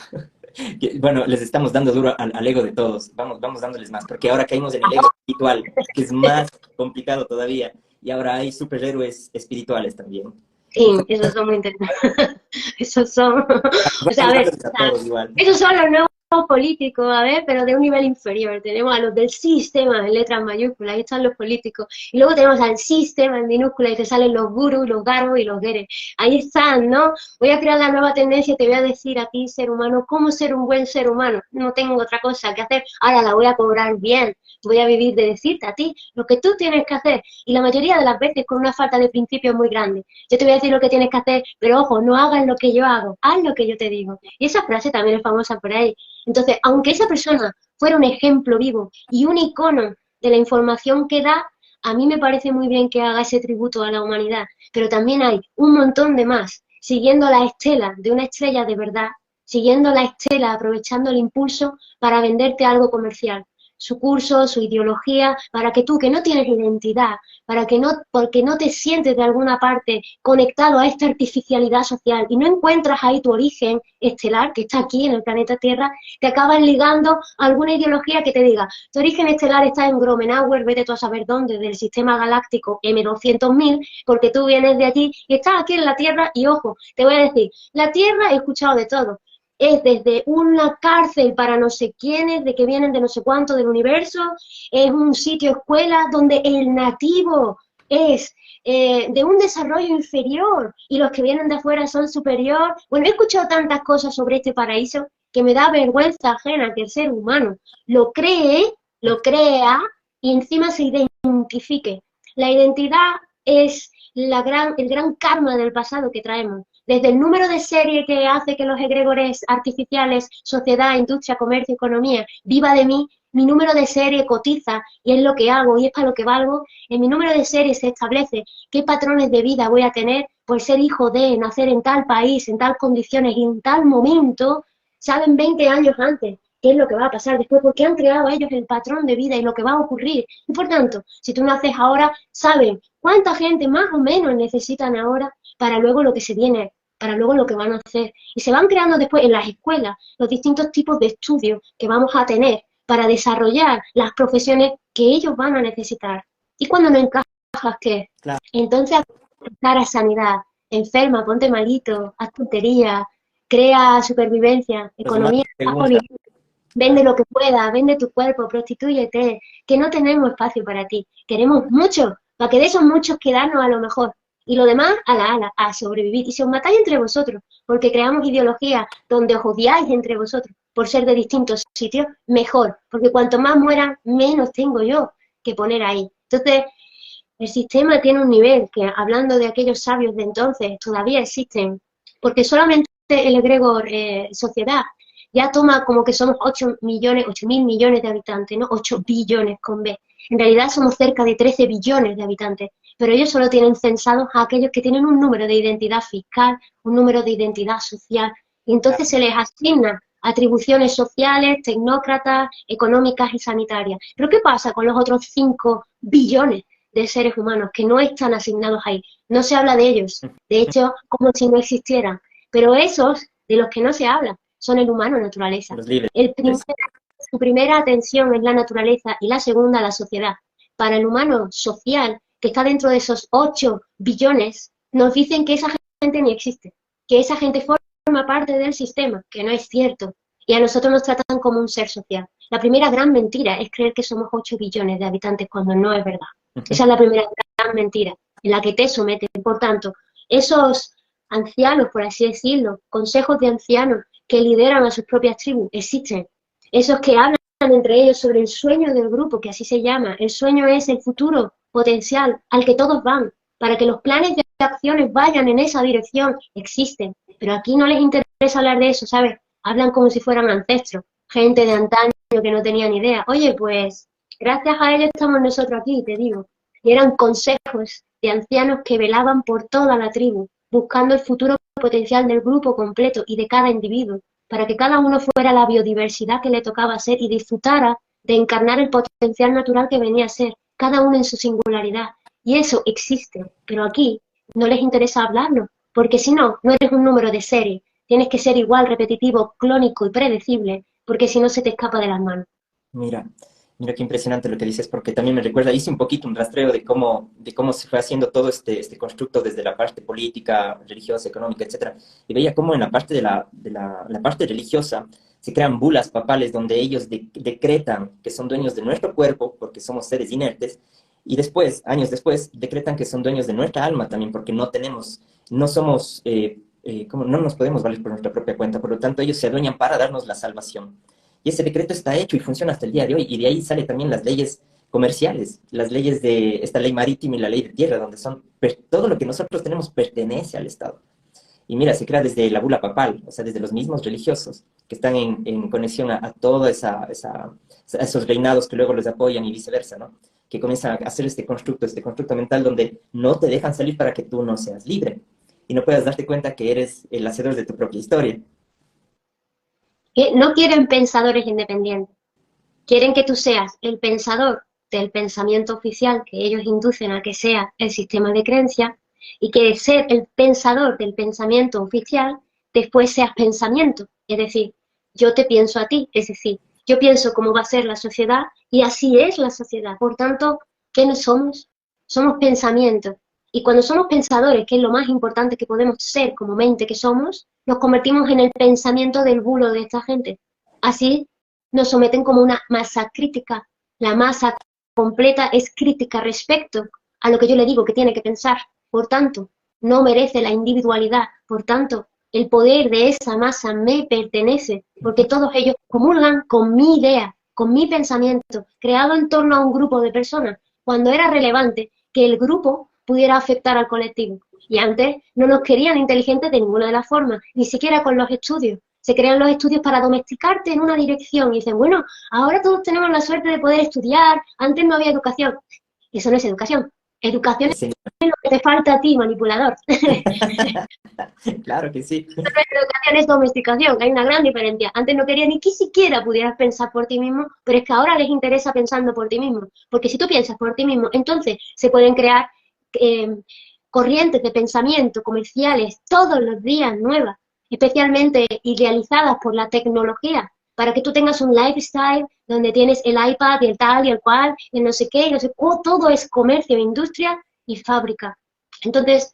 Bueno, les estamos dando duro al ego de todos. Vamos dándoles más, porque ahora caímos en el ego espiritual, que es más complicado todavía. Y ahora hay superhéroes espirituales también. Sí, esos son muy interesantes. Esos son, o Bueno, sea, a ver, igual a todos igual. esos son los nuevos políticos, a ver, pero de un nivel inferior. Tenemos a los del sistema en letras mayúsculas, ahí están los políticos. Y luego tenemos al sistema en minúsculas y te salen los gurus, los garos y los gueres. Ahí están, ¿no? Voy a crear la nueva tendencia y te voy a decir a ti, ser humano, cómo ser un buen ser humano. No tengo otra cosa que hacer. Ahora la voy a cobrar bien. Voy a vivir de decirte a ti lo que tú tienes que hacer. Y la mayoría de las veces con una falta de principios muy grande. Yo te voy a decir lo que tienes que hacer, pero ojo, no hagas lo que yo hago, haz lo que yo te digo. Y esa frase también es famosa por ahí. Entonces, aunque esa persona fuera un ejemplo vivo y un icono de la información que da, a mí me parece muy bien que haga ese tributo a la humanidad, pero también hay un montón de más, siguiendo la estela de una estrella de verdad, siguiendo la estela, aprovechando el impulso para venderte algo comercial, su curso, su ideología, para que tú, que no tienes identidad, para que no, porque no te sientes de alguna parte conectado a esta artificialidad social y no encuentras ahí tu origen estelar, que está aquí en el planeta Tierra, te acabas ligando a alguna ideología que te diga, tu origen estelar está en Gromenauer, vete tú a saber dónde, del sistema galáctico M200.000, porque tú vienes de allí y estás aquí en la Tierra y ojo, te voy a decir, la Tierra he escuchado de todo, es desde una cárcel para no sé quiénes, de que vienen de no sé cuánto del universo, es un sitio escuela donde el nativo es de un desarrollo inferior y los que vienen de afuera son superior. Bueno, he escuchado tantas cosas sobre este paraíso que me da vergüenza ajena que el ser humano lo cree, lo crea y encima se identifique. La identidad es el gran karma del pasado que traemos. Desde el número de serie que hace que los egregores artificiales, sociedad, industria, comercio, economía, viva de mí, mi número de serie cotiza y es lo que hago y es para lo que valgo. En mi número de serie se establece qué patrones de vida voy a tener por ser hijo de, nacer en tal país, en tal condiciones y en tal momento, saben 20 años antes qué es lo que va a pasar después, porque han creado ellos el patrón de vida y lo que va a ocurrir. Y por tanto, si tú naces ahora, saben cuánta gente más o menos necesitan ahora para luego lo que se viene, para luego lo que van a hacer. Y se van creando después en las escuelas los distintos tipos de estudios que vamos a tener para desarrollar las profesiones que ellos van a necesitar. Y cuando no encajas, ¿qué? Claro. Entonces, dar a sanidad, enferma, ponte malito, haz tontería, crea supervivencia, economía, vende lo que pueda, vende tu cuerpo, prostitúyete, que no tenemos espacio para ti. Queremos mucho, para que de esos muchos quedarnos a lo mejor. Y lo demás, a sobrevivir. Y si os matáis entre vosotros, porque creamos ideologías donde os odiáis entre vosotros por ser de distintos sitios, mejor. Porque cuanto más mueran, menos tengo yo que poner ahí. Entonces, el sistema tiene un nivel que, hablando de aquellos sabios de entonces, todavía existen. Porque solamente el egregor sociedad ya toma como que somos 8 millones, 8.000 millones de habitantes, ¿no? 8 billones con B. En realidad somos cerca de 13 billones de habitantes, pero ellos solo tienen censados a aquellos que tienen un número de identidad fiscal, un número de identidad social, y entonces se les asigna atribuciones sociales, tecnócratas, económicas y sanitarias. Pero ¿qué pasa con los otros 5 billones de seres humanos que no están asignados ahí? No se habla de ellos, de hecho, como si no existieran. Pero esos, de los que no se habla, son el humano naturaleza. Su primera atención es la naturaleza y la segunda la sociedad. Para el humano social, que está dentro de esos 8 billones, nos dicen que esa gente ni existe, que esa gente forma parte del sistema, que no es cierto. Y a nosotros nos tratan como un ser social. La primera gran mentira es creer que somos 8 billones de habitantes cuando no es verdad. Esa es la primera gran mentira en la que te someten. Por tanto, esos ancianos, por así decirlo, consejos de ancianos que lideran a sus propias tribus, existen. Esos que hablan entre ellos sobre el sueño del grupo, que así se llama. El sueño es el futuro potencial al que todos van, para que los planes de acciones vayan en esa dirección, existen. Pero aquí no les interesa hablar de eso, ¿sabes? Hablan como si fueran ancestros, gente de antaño que no tenía ni idea. Oye, pues, gracias a ellos estamos nosotros aquí, te digo. Y eran consejos de ancianos que velaban por toda la tribu, buscando el futuro potencial del grupo completo y de cada individuo, para que cada uno fuera la biodiversidad que le tocaba ser y disfrutara de encarnar el potencial natural que venía a ser, cada uno en su singularidad. Y eso existe, pero aquí no les interesa hablarlo, porque si no, no eres un número de serie. Tienes que ser igual, repetitivo, clónico y predecible, porque si no se te escapa de las manos. Mira, mira qué impresionante lo que dices, porque también me recuerda, hice un poquito un rastreo de cómo se fue haciendo todo este constructo desde la parte política, religiosa, económica, etcétera, y veía cómo en la parte la parte religiosa se crean bulas papales donde ellos decretan que son dueños de nuestro cuerpo porque somos seres inertes, y después, años después, decretan que son dueños de nuestra alma también porque no somos, no nos podemos valer por nuestra propia cuenta, por lo tanto ellos se adueñan para darnos la salvación. Y ese decreto está hecho y funciona hasta el día de hoy, y de ahí salen también las leyes comerciales, las leyes de esta ley marítima y la ley de tierra, donde todo lo que nosotros tenemos pertenece al Estado. Y mira, se crea desde la bula papal, o sea, desde los mismos religiosos, que están en conexión a todos esos reinados que luego los apoyan y viceversa, ¿no? Que comienzan a hacer este constructo mental donde no te dejan salir para que tú no seas libre y no puedas darte cuenta que eres el hacedor de tu propia historia. Que no quieren pensadores independientes, quieren que tú seas el pensador del pensamiento oficial que ellos inducen a que sea el sistema de creencia, y que ser el pensador del pensamiento oficial después seas pensamiento, es decir, yo te pienso a ti, es decir, yo pienso cómo va a ser la sociedad y así es la sociedad. Por tanto, ¿qué no somos? Somos pensamiento. Y cuando somos pensadores, que es lo más importante que podemos ser como mente que somos, nos convertimos en el pensamiento del bulo de esta gente. Así nos someten como una masa crítica. La masa completa es crítica respecto a lo que yo le digo que tiene que pensar. Por tanto, no merece la individualidad. Por tanto, el poder de esa masa me pertenece, porque todos ellos comulgan con mi idea, con mi pensamiento, creado en torno a un grupo de personas, cuando era relevante que el grupo pudiera afectar al colectivo. Y antes no nos querían inteligentes de ninguna de las formas, ni siquiera con los estudios. Se crean los estudios para domesticarte en una dirección y dicen, bueno, ahora todos tenemos la suerte de poder estudiar, antes no había educación. Eso no es educación. Educación es lo que te falta a ti, manipulador. Claro que sí. Educación es domesticación, hay una gran diferencia. Antes no querían ni que siquiera pudieras pensar por ti mismo, pero es que ahora les interesa pensando por ti mismo. Porque si tú piensas por ti mismo, entonces se pueden crear corrientes de pensamiento comerciales todos los días nuevas, especialmente idealizadas por la tecnología, para que tú tengas un lifestyle donde tienes el iPad y el tal y el cual, y el no sé qué, y no sé cuál, todo es comercio, industria y fábrica. Entonces,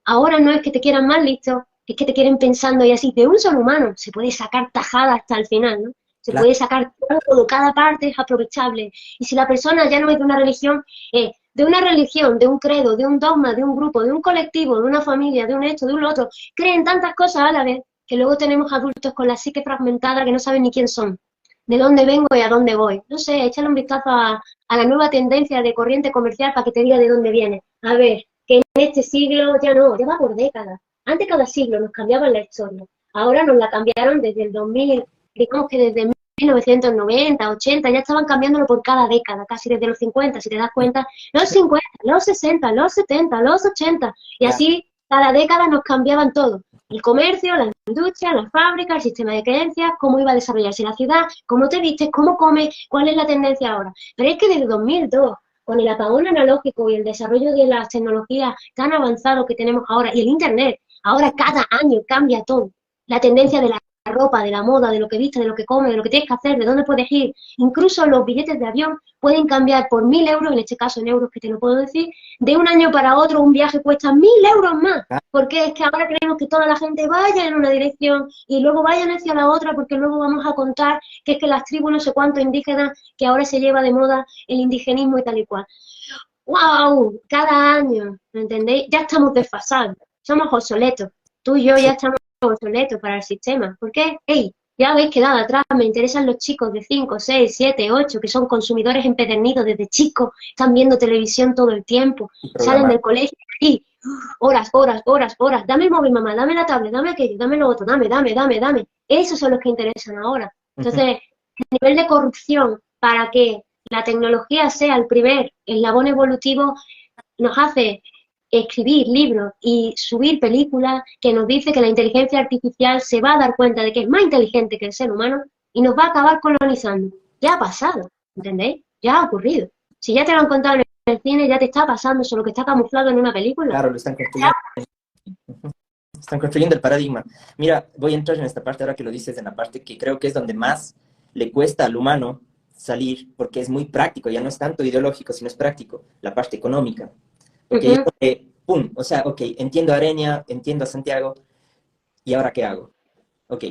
ahora no es que te quieran más listo, es que te quieren pensando y así. De un solo humano se puede sacar tajada hasta el final, ¿no? Se Claro. puede sacar todo, cada parte es aprovechable. Y si la persona ya no es de una religión, de un credo, de un dogma, de un grupo, de un colectivo, de una familia, de un esto, de un otro, creen tantas cosas a la vez que luego tenemos adultos con la psique fragmentada que no saben ni quién son, de dónde vengo y a dónde voy. No sé, échale un vistazo a la nueva tendencia de corriente comercial para que te diga de dónde viene. A ver, que en este siglo ya no, ya va por décadas. Antes cada siglo nos cambiaban la historia. Ahora nos la cambiaron desde el 2000, digamos que desde 1990, 80, ya estaban cambiándolo por cada década, casi desde los 50, si te das cuenta, los 50, los 60, los 70, los 80, y Claro. así cada década nos cambiaban todo. El comercio, la industria, la fábrica, el sistema de creencias, cómo iba a desarrollarse la ciudad, cómo te vistes, cómo comes, cuál es la tendencia ahora. Pero es que desde 2002, con el apagón analógico y el desarrollo de las tecnologías tan avanzadas que tenemos ahora, y el Internet, ahora cada año cambia todo. La tendencia de la ropa, de la moda, de lo que viste, de lo que comes, de lo que tienes que hacer, de dónde puedes ir. Incluso los billetes de avión pueden cambiar por 1.000 euros, en este caso en euros que te lo puedo decir, de un año para otro un viaje cuesta 1.000 euros más. Porque es que ahora queremos que toda la gente vaya en una dirección y luego vayan hacia la otra, porque luego vamos a contar que es que las tribus no sé cuánto indígenas, que ahora se lleva de moda el indigenismo y tal y cual. ¡Wow! Cada año, ¿me entendéis? Ya estamos desfasados, somos obsoletos. Tú y yo ya estamos obsoletos para el sistema. ¿Por qué? ¡Ey! Ya habéis quedado atrás, me interesan los chicos de 5, 6, 7, 8, que son consumidores empedernidos desde chicos, están viendo televisión todo el tiempo, salen del colegio y horas, horas, horas, horas, dame el móvil, mamá, dame la tablet, dame aquello, dame lo otro, dame, dame, dame, dame. Esos son los que interesan ahora. Entonces, el nivel de corrupción para que la tecnología sea el primer eslabón evolutivo nos hace escribir libros y subir películas que nos dice que la inteligencia artificial se va a dar cuenta de que es más inteligente que el ser humano y nos va a acabar colonizando. Ya ha pasado, ¿entendéis? Ya ha ocurrido. Si ya te lo han contado en el cine, ya te está pasando, solo que está camuflado en una película. Claro, lo están construyendo. Están construyendo el paradigma. Mira, voy a entrar en esta parte ahora que lo dices, en la parte que creo que es donde más le cuesta al humano salir, porque es muy práctico, ya no es tanto ideológico, sino es práctico, la parte económica. Porque pum, o sea, ok, entiendo a Areña, entiendo a Santiago, ¿y ahora qué hago? Ok,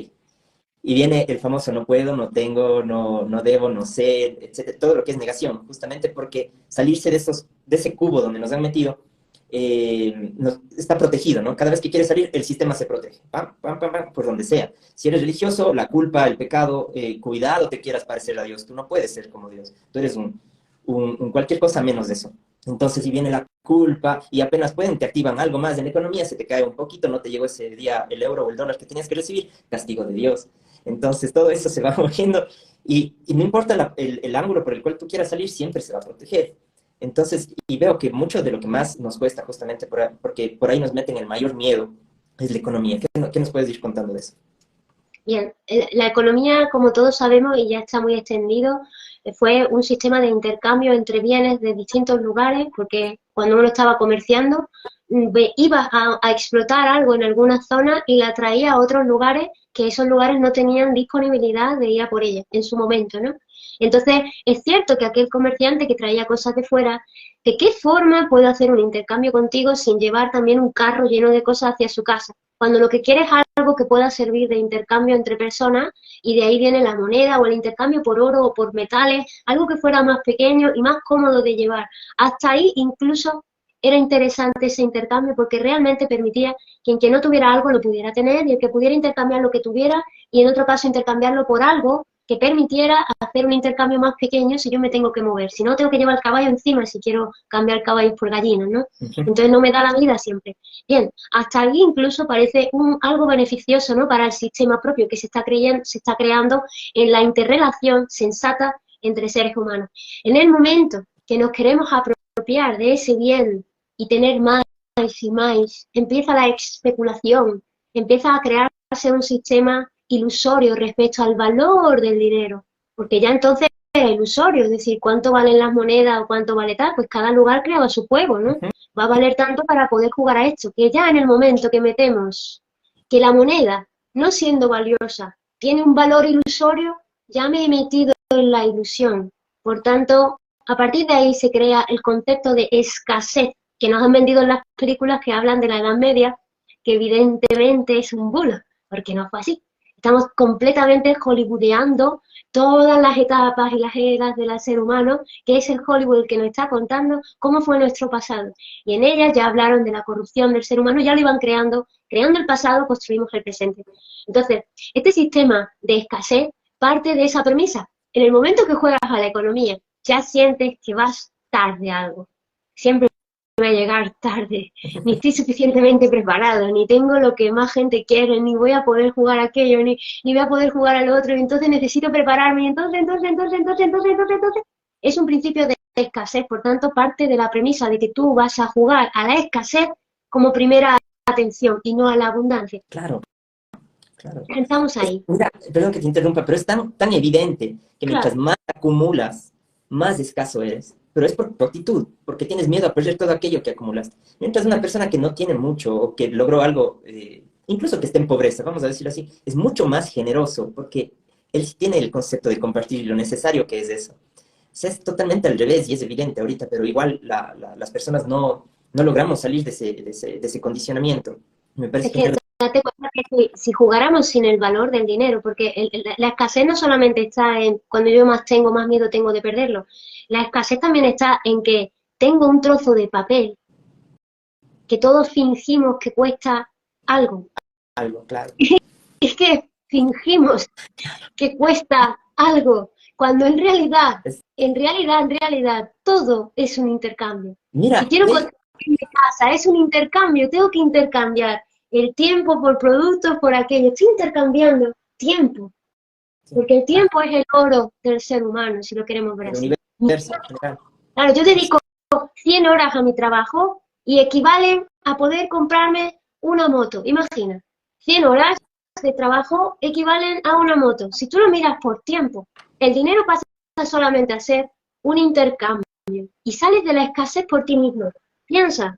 Y viene el famoso no puedo, no tengo, no debo, no sé, etcétera, todo lo que es negación, justamente porque salirse de ese cubo donde nos han metido está protegido, ¿no? Cada vez que quieres salir, el sistema se protege, pam, pam, pam, pam, por donde sea. Si eres religioso, la culpa, el pecado, cuidado te quieras parecer a Dios, tú no puedes ser como Dios, tú eres un cualquier cosa menos de eso. Entonces, si viene la culpa y apenas pueden, te activan algo más en la economía, se te cae un poquito, no te llegó ese día el euro o el dólar que tenías que recibir, castigo de Dios. Entonces, todo eso se va moviendo y no importa el ángulo por el cual tú quieras salir, siempre se va a proteger. Entonces, y veo que mucho de lo que más nos cuesta justamente porque por ahí nos meten el mayor miedo es la economía. ¿Qué nos puedes ir contando de eso? Bien, la economía, como todos sabemos, y ya está muy extendido, fue un sistema de intercambio entre bienes de distintos lugares, porque cuando uno estaba comerciando, iba a explotar algo en alguna zona y la traía a otros lugares que esos lugares no tenían disponibilidad de ir a por ella en su momento, ¿no? Entonces, es cierto que aquel comerciante que traía cosas de fuera, ¿de qué forma puede hacer un intercambio contigo sin llevar también un carro lleno de cosas hacia su casa? Cuando lo que quiere es algo que pueda servir de intercambio entre personas y de ahí viene la moneda o el intercambio por oro o por metales, algo que fuera más pequeño y más cómodo de llevar. Hasta ahí incluso era interesante ese intercambio porque realmente permitía que quien no tuviera algo lo pudiera tener y el que pudiera intercambiar lo que tuviera y en otro caso intercambiarlo por algo que permitiera hacer un intercambio más pequeño si yo me tengo que mover. Si no, tengo que llevar el caballo encima si quiero cambiar caballos por gallinas, ¿no? Entonces no me da la vida siempre. Bien, hasta aquí incluso parece algo beneficioso, ¿no? Para el sistema propio que se está creando en la interrelación sensata entre seres humanos. En el momento que nos queremos apropiar de ese bien y tener más y más, empieza la especulación, empieza a crearse un sistema ilusorio respecto al valor del dinero, porque ya entonces es ilusorio, es decir, cuánto valen las monedas o cuánto vale tal, pues cada lugar creaba su juego, ¿no? Va a valer tanto para poder jugar a esto, que ya en el momento que metemos que la moneda, no siendo valiosa, tiene un valor ilusorio, ya me he metido en la ilusión. Por tanto, a partir de ahí se crea el concepto de escasez, que nos han vendido en las películas que hablan de la Edad Media, que evidentemente es un bulo, porque no fue así. Estamos completamente hollywoodeando todas las etapas y las eras del ser humano, que es el Hollywood el que nos está contando cómo fue nuestro pasado. Y en ellas ya hablaron de la corrupción del ser humano, ya lo iban creando el pasado, construimos el presente. Entonces, este sistema de escasez parte de esa premisa. En el momento que juegas a la economía, ya sientes que vas tarde a algo. Siempre voy a llegar tarde, ni estoy suficientemente preparado, ni tengo lo que más gente quiere, ni voy a poder jugar aquello, ni voy a poder jugar al otro, y entonces necesito prepararme, y entonces, es un principio de escasez, por tanto, parte de la premisa de que tú vas a jugar a la escasez como primera atención y no a la abundancia. Claro, claro. Estamos ahí. Mira, perdón que te interrumpa, pero es tan evidente que mientras más acumulas, más escaso eres. Pero es por tu actitud, porque tienes miedo a perder todo aquello que acumulaste. Mientras una persona que no tiene mucho o que logró algo, incluso que esté en pobreza, vamos a decirlo así, es mucho más generoso porque él sí tiene el concepto de compartir lo necesario que es eso. O sea, es totalmente al revés y es evidente ahorita, pero igual las personas no logramos salir de ese condicionamiento. Me parece Es que date cuenta que si jugáramos sin el valor del dinero, porque la escasez no solamente está en cuando yo más tengo, más miedo tengo de perderlo. La escasez también está en que tengo un trozo de papel que todos fingimos que cuesta algo. algo, claro. Es que fingimos que cuesta algo, cuando en realidad, todo es un intercambio. Mira, si quiero construir mi casa, es un intercambio, tengo que intercambiar el tiempo por productos, por aquello. Estoy intercambiando tiempo, porque el tiempo es el oro del ser humano, si lo queremos ver así. Claro, yo dedico 100 horas a mi trabajo y equivalen a poder comprarme una moto. Imagina, 100 horas de trabajo equivalen a una moto. Si tú lo miras por tiempo, el dinero pasa solamente a ser un intercambio y sales de la escasez por ti mismo. Piensa,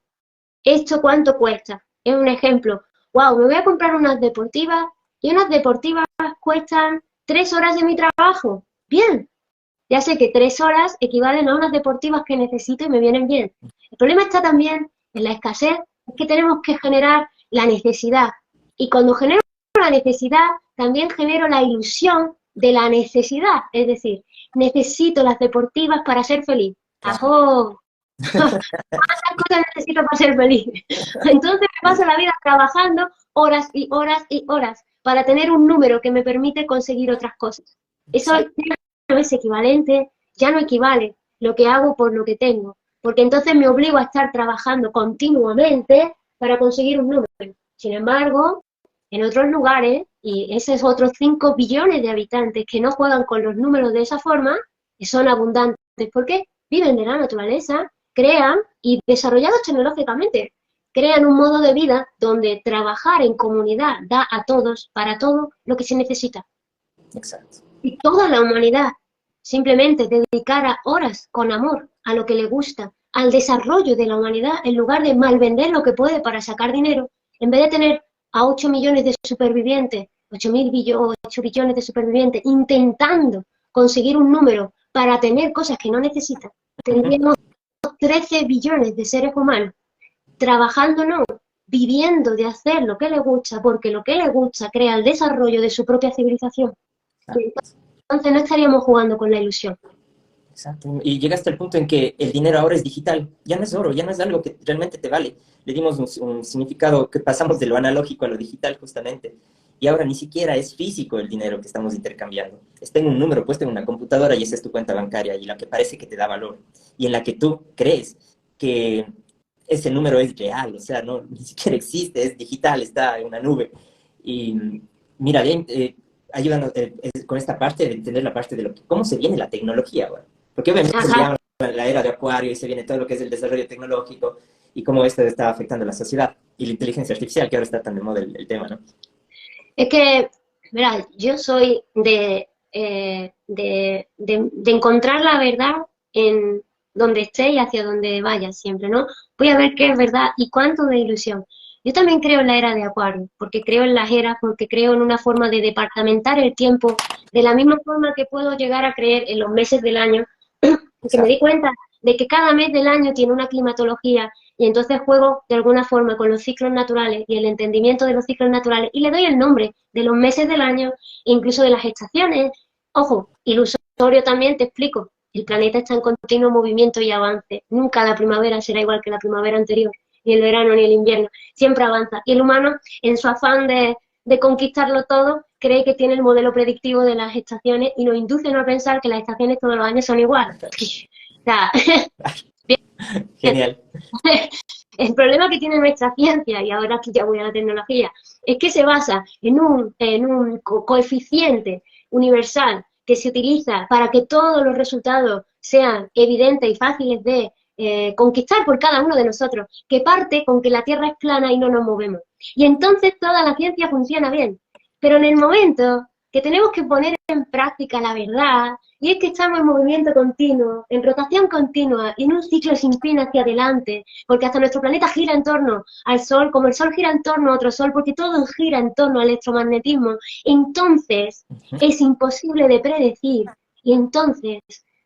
¿esto cuánto cuesta? Es un ejemplo. Wow, me voy a comprar unas deportivas y unas deportivas cuestan 3 horas de mi trabajo. Bien, ya sé que 3 horas equivalen a unas deportivas que necesito y me vienen bien. El problema está también en la escasez, es que tenemos que generar la necesidad. Y cuando genero la necesidad, también genero la ilusión de la necesidad. Es decir, necesito las deportivas para ser feliz. ¡Ajo! ¿Cuántas cosas necesito para ser feliz? Entonces me paso la vida trabajando horas y horas y horas para tener un número que me permite conseguir otras cosas. Eso no es equivalente, ya no equivale lo que hago por lo que tengo, porque entonces me obligo a estar trabajando continuamente para conseguir un número. Sin embargo, en otros lugares, y esos otros 5 billones de habitantes que no juegan con los números de esa forma, que son abundantes, porque viven de la naturaleza, crean y desarrollados tecnológicamente, crean un modo de vida donde trabajar en comunidad da a todos, para todo, lo que se necesita. Exacto. Y toda la humanidad simplemente dedicara horas con amor a lo que le gusta, al desarrollo de la humanidad, en lugar de malvender lo que puede para sacar dinero, en vez de tener a 8 millones de supervivientes, 8 billones de supervivientes, intentando conseguir un número para tener cosas que no necesitan, tendríamos 13 billones de seres humanos trabajando, no, viviendo de hacer lo que le gusta, porque lo que le gusta crea el desarrollo de su propia civilización. Entonces no estaríamos jugando con la ilusión. Exacto. Y llega hasta el punto en que el dinero ahora es digital. Ya no es oro, ya no es algo que realmente te vale. Le dimos un significado que pasamos de lo analógico a lo digital justamente. Y ahora ni siquiera es físico el dinero que estamos intercambiando. Está en un número puesto en una computadora y esa es tu cuenta bancaria y la que parece que te da valor. Y en la que tú crees que ese número es real, o sea, no, ni siquiera existe, es digital, está en una nube. Y mira, bien, ayúdanos con esta parte de entender la parte de cómo se viene la tecnología ahora. Porque obviamente se llama la era de Acuario y se viene todo lo que es el desarrollo tecnológico y cómo esto está afectando a la sociedad y la inteligencia artificial, que ahora está tan de moda el tema, ¿no? Es que, verá, yo soy de encontrar la verdad en donde esté y hacia donde vaya siempre, ¿no? Voy a ver qué es verdad y cuánto de ilusión. Yo también creo en la era de Acuario, porque creo en las eras, porque creo en una forma de departamentar el tiempo, de la misma forma que puedo llegar a creer en los meses del año, que me di cuenta de que cada mes del año tiene una climatología y entonces juego de alguna forma con los ciclos naturales y el entendimiento de los ciclos naturales y le doy el nombre de los meses del año, incluso de las estaciones. Ojo, ilusorio también, te explico. El planeta está en continuo movimiento y avance. Nunca la primavera será igual que la primavera anterior, ni el verano ni el invierno. Siempre avanza. Y el humano, en su afán de conquistarlo todo, cree que tiene el modelo predictivo de las estaciones y nos induce a pensar que las estaciones todos los años son iguales. O sea, genial. El problema que tiene nuestra ciencia, y ahora aquí ya voy a la tecnología, es que se basa en un coeficiente universal que se utiliza para que todos los resultados sean evidentes y fáciles de conquistar por cada uno de nosotros, que parte con que la Tierra es plana y no nos movemos. Y entonces toda la ciencia funciona bien. Pero en el momento que tenemos que poner en práctica la verdad, y es que estamos en movimiento continuo, en rotación continua, y en un ciclo sin fin hacia adelante, porque hasta nuestro planeta gira en torno al Sol, como el Sol gira en torno a otro Sol, porque todo gira en torno al electromagnetismo, entonces es imposible de predecir, y entonces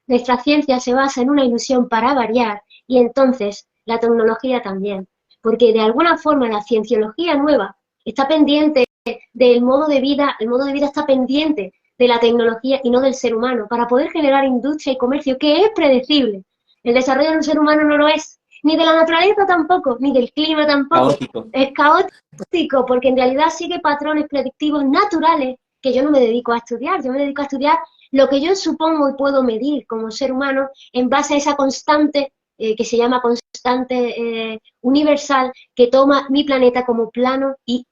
nuestra ciencia se basa en una ilusión para variar, y entonces la tecnología también, porque de alguna forma la cienciología nueva está pendiente del modo de vida, el modo de vida está pendiente de la tecnología y no del ser humano, para poder generar industria y comercio, que es predecible. El desarrollo del ser humano no lo es, ni de la naturaleza tampoco, ni del clima tampoco. Caótico. Es caótico, porque en realidad sigue patrones predictivos naturales que yo no me dedico a estudiar. Yo me dedico a estudiar lo que yo supongo y puedo medir como ser humano en base a esa constante que se llama constante universal, que toma mi planeta como plano y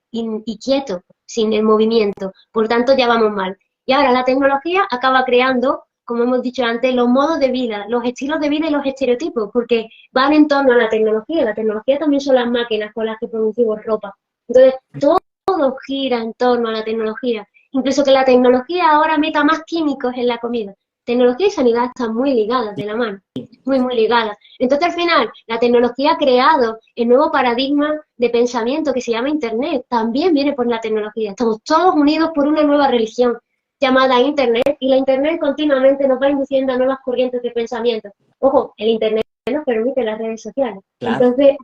quieto, sin el movimiento. Por tanto, ya vamos mal. Y ahora la tecnología acaba creando, como hemos dicho antes, los modos de vida, los estilos de vida y los estereotipos, porque van en torno a la tecnología. La tecnología también son las máquinas con las que producimos ropa. Entonces, todo gira en torno a la tecnología. Incluso que la tecnología ahora meta más químicos en la comida. Tecnología y sanidad están muy ligadas de la mano, muy, muy ligadas. Entonces, al final, la tecnología ha creado el nuevo paradigma de pensamiento que se llama Internet. También viene por la tecnología. Estamos todos unidos por una nueva religión llamada Internet, y la Internet continuamente nos va induciendo a nuevas corrientes de pensamiento. Ojo, el Internet nos permite las redes sociales. Claro. Entonces,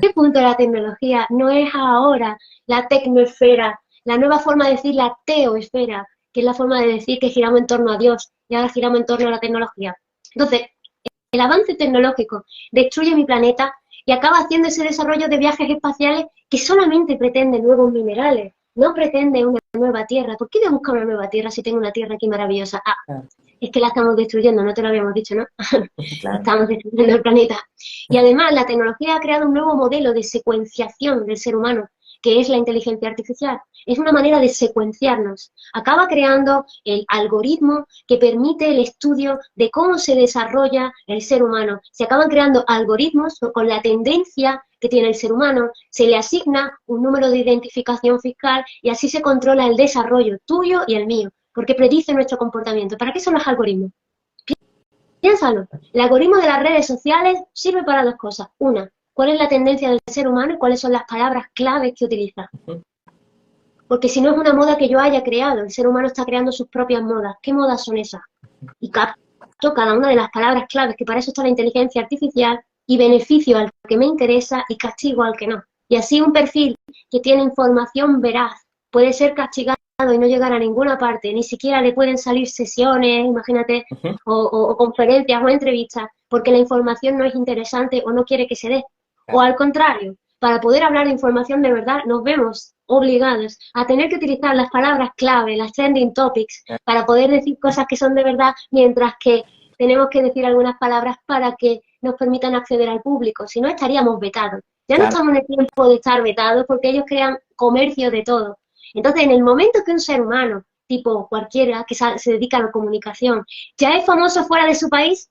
¿qué punto de la tecnología no es ahora la tecnosfera, la nueva forma de decir la teosfera, que es la forma de decir que giramos en torno a Dios y ahora giramos en torno a la tecnología. Entonces, el avance tecnológico destruye mi planeta y acaba haciendo ese desarrollo de viajes espaciales que solamente pretende nuevos minerales, no pretende una nueva Tierra. ¿Por qué voy a buscar una nueva Tierra si tengo una Tierra aquí maravillosa? Ah, es que la estamos destruyendo, no te lo habíamos dicho, ¿no? Claro. Estamos destruyendo el planeta. Y además la tecnología ha creado un nuevo modelo de secuenciación del ser humano, que es la inteligencia artificial. Es una manera de secuenciarnos. Acaba creando el algoritmo que permite el estudio de cómo se desarrolla el ser humano. Se acaban creando algoritmos con la tendencia que tiene el ser humano, se le asigna un número de identificación fiscal y así se controla el desarrollo tuyo y el mío, porque predice nuestro comportamiento. ¿Para qué son los algoritmos? Piénsalo. El algoritmo de las redes sociales sirve para dos cosas. Una, ¿cuál es la tendencia del ser humano y cuáles son las palabras claves que utiliza? Porque si no es una moda que yo haya creado, el ser humano está creando sus propias modas. ¿Qué modas son esas? Y capto cada una de las palabras claves, que para eso está la inteligencia artificial, y beneficio al que me interesa y castigo al que no. Y así un perfil que tiene información veraz puede ser castigado y no llegar a ninguna parte, ni siquiera le pueden salir sesiones, imagínate, o conferencias o entrevistas, porque la información no es interesante o no quiere que se dé. O al contrario, para poder hablar de información de verdad, nos vemos obligados a tener que utilizar las palabras clave, las trending topics, para poder decir cosas que son de verdad, mientras que tenemos que decir algunas palabras para que nos permitan acceder al público, si no estaríamos vetados. Ya no estamos en el tiempo de estar vetados porque ellos crean comercio de todo. Entonces, en el momento que un ser humano, tipo cualquiera que se dedica a la comunicación, ya es famoso fuera de su país,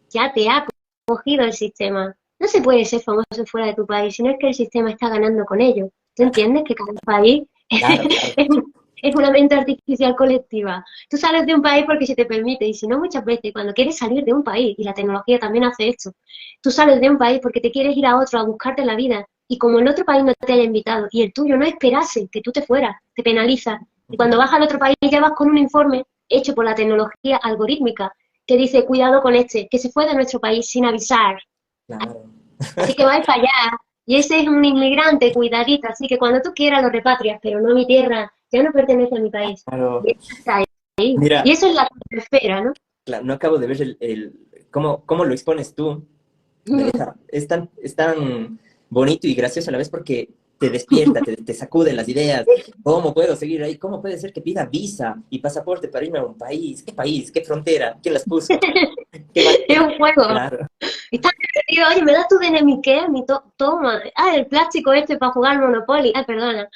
ya te ha cogido el sistema. No se puede ser famoso fuera de tu país, sino es que el sistema está ganando con ello. ¿Tú entiendes que cada país es una mente artificial colectiva? Tú sales de un país porque se te permite, y si no, muchas veces cuando quieres salir de un país, y la tecnología también hace esto, tú sales de un país porque te quieres ir a otro a buscarte la vida, y como el otro país no te haya invitado, y el tuyo no esperase que tú te fueras, te penaliza. Y cuando vas al otro país ya vas con un informe hecho por la tecnología algorítmica, que dice, cuidado con este, que se fue de nuestro país sin avisar. Claro. Así que vais para allá. Y ese es un inmigrante, cuidadito. Así que cuando tú quieras lo repatrias, pero no mi tierra, ya no pertenece a mi país. Claro. Y eso está ahí. Mira, Y eso es la esfera, ¿no? claro, no acabo de ver cómo lo expones tú. Es tan bonito y gracioso a la vez porque te despierta, te sacude las ideas. ¿Cómo puedo seguir ahí? ¿Cómo puede ser que pida visa y pasaporte para irme a un país? ¿Qué país? ¿Qué frontera? ¿Quién las puso? Es un juego. Claro. Y está divertido. Oye, ¿me das tu DNI qué? Toma. Ah, el plástico este para jugar Monopoly. Ay, perdona.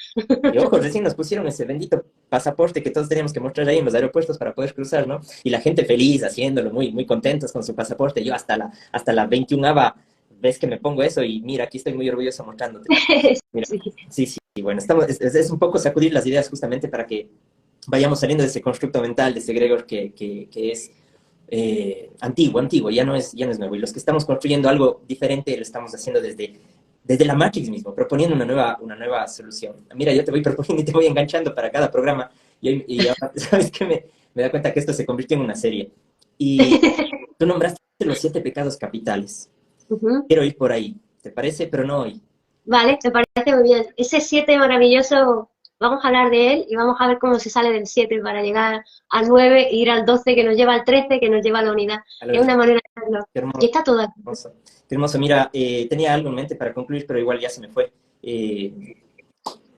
Y ojo, recién nos pusieron ese bendito pasaporte que todos teníamos que mostrar ahí en los aeropuertos para poder cruzar, ¿no? Y la gente feliz haciéndolo, muy, muy contentos con su pasaporte. Yo hasta la 21ª vez que me pongo eso y mira, aquí estoy muy orgulloso mostrándote. Mira, sí, bueno, es un poco sacudir las ideas justamente para que vayamos saliendo de ese constructo mental, de ese egregor que es antiguo, ya no es nuevo. Y los que estamos construyendo algo diferente lo estamos haciendo desde la Matrix mismo, proponiendo una nueva solución. Mira, yo te voy proponiendo y te voy enganchando para cada programa. Y ahora, ¿sabes qué? Me da cuenta que esto se convirtió en una serie. Y tú nombraste los 7 pecados capitales. Quiero ir por ahí, ¿te parece? Pero no hoy. Vale, me parece muy bien. Ese 7 maravilloso, vamos a hablar de él y vamos a ver cómo se sale del 7 para llegar al 9 e ir al 12 que nos lleva al 13 que nos lleva a la unidad. Es una manera de hacerlo. Y está todo aquí. Qué hermoso. Mira, tenía algo en mente para concluir, pero igual ya se me fue.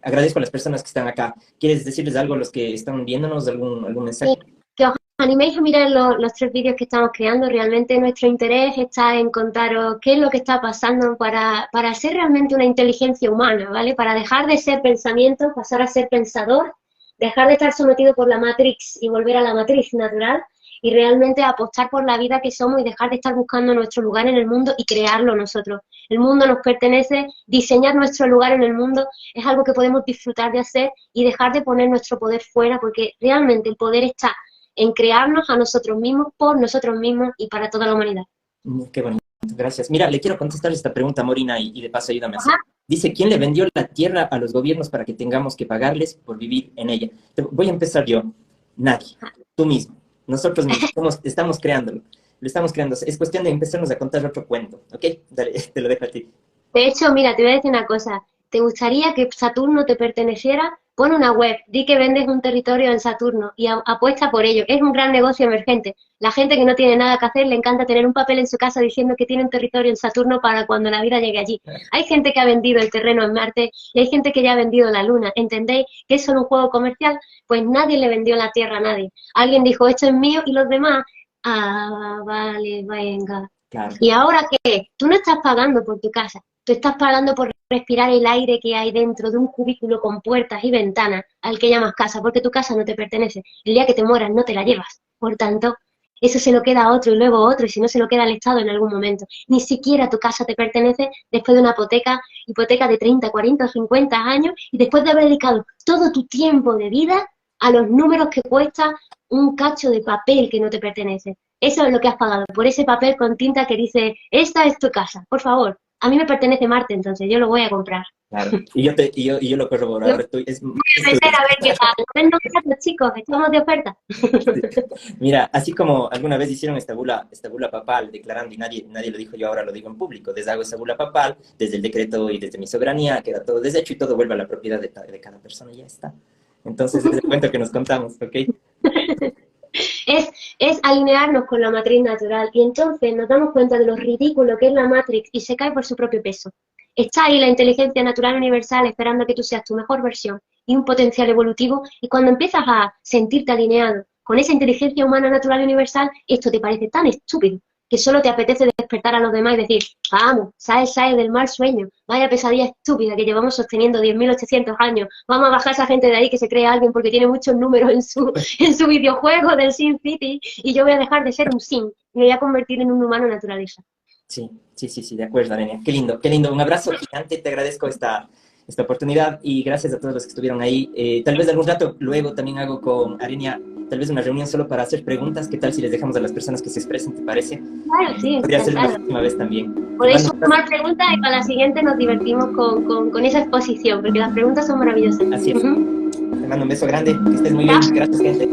Agradezco a las personas que están acá. ¿Quieres decirles algo a los que están viéndonos, algún mensaje? Sí, que os animéis a mirar los 3 vídeos que estamos creando. Realmente nuestro interés está en contaros qué es lo que está pasando para ser realmente una inteligencia humana, ¿vale? Para dejar de ser pensamiento, pasar a ser pensador, dejar de estar sometido por la Matrix y volver a la matriz natural y realmente apostar por la vida que somos y dejar de estar buscando nuestro lugar en el mundo y crearlo nosotros. El mundo nos pertenece, diseñar nuestro lugar en el mundo es algo que podemos disfrutar de hacer y dejar de poner nuestro poder fuera, porque realmente el poder está en crearnos a nosotros mismos, por nosotros mismos y para toda la humanidad. Qué bonito, gracias. Mira, le quiero contestar esta pregunta a Morina y de paso ayúdame a hacer. Dice, ¿quién le vendió la tierra a los gobiernos para que tengamos que pagarles por vivir en ella? Voy a empezar yo. Nadie. Tú mismo. Nosotros mismos estamos creándolo. Lo estamos creando. Es cuestión de empezarnos a contar otro cuento, ¿ok? Dale, te lo dejo a ti. De hecho, mira, te voy a decir una cosa. ¿Te gustaría que Saturno te perteneciera Pon una web, di que vendes un territorio en Saturno y apuesta por ello. Es un gran negocio emergente. La gente que no tiene nada que hacer le encanta tener un papel en su casa diciendo que tiene un territorio en Saturno para cuando la vida llegue allí. Hay gente que ha vendido el terreno en Marte y hay gente que ya ha vendido la Luna. ¿Entendéis que es solo un juego comercial? Pues nadie le vendió la Tierra a nadie. Alguien dijo, esto es mío, y los demás, vale, venga. Claro. ¿Y ahora qué? Tú no estás pagando por tu casa, tú estás pagando por respirar el aire que hay dentro de un cubículo con puertas y ventanas al que llamas casa, porque tu casa no te pertenece. El día que te mueras no te la llevas. Por tanto, eso se lo queda a otro y luego a otro, y si no se lo queda al Estado en algún momento. Ni siquiera tu casa te pertenece después de una hipoteca de 30, 40 o 50 años, y después de haber dedicado todo tu tiempo de vida a los números que cuesta un cacho de papel que no te pertenece. Eso es lo que has pagado, por ese papel con tinta que dice, esta es tu casa, por favor. A mí me pertenece Marte, entonces yo lo voy a comprar. Claro, y yo lo corroboro. Ahora Voy a empezar a ver qué tal. Ven, no, chicos, estamos de oferta. Mira, así como alguna vez hicieron esta bula papal declarando, y nadie lo dijo, yo ahora lo digo en público, deshago esa bula papal, desde el decreto y desde mi soberanía, queda todo deshecho y todo vuelve a la propiedad de cada persona y ya está. Entonces, es el cuento que nos contamos, ¿ok? Es alinearnos con la matriz natural, y entonces nos damos cuenta de lo ridículo que es la Matrix y se cae por su propio peso. Está ahí la inteligencia natural universal esperando a que tú seas tu mejor versión y un potencial evolutivo, y cuando empiezas a sentirte alineado con esa inteligencia humana natural universal, esto te parece tan estúpido que solo te apetece despertar a los demás y decir, vamos, sale del mal sueño, vaya pesadilla estúpida que llevamos sosteniendo 10.800 años, vamos a bajar a esa gente de ahí que se cree alguien porque tiene muchos números en su videojuego del SimCity, y yo voy a dejar de ser un Sim, y me voy a convertir en un humano naturaleza. Sí, de acuerdo, Arenia. Qué lindo. Un abrazo gigante, te agradezco esta oportunidad y gracias a todos los que estuvieron ahí. Tal vez algún rato luego también hago con Arenia tal vez una reunión solo para hacer preguntas. ¿Qué tal si les dejamos a las personas que se expresen, te parece? Claro, sí. Podría ser una próxima vez también. Podéis sumar preguntas y para la siguiente nos divertimos con esa exposición, porque las preguntas son maravillosas. Así es. Te mando un beso grande, que estés muy bien. Gracias, gente.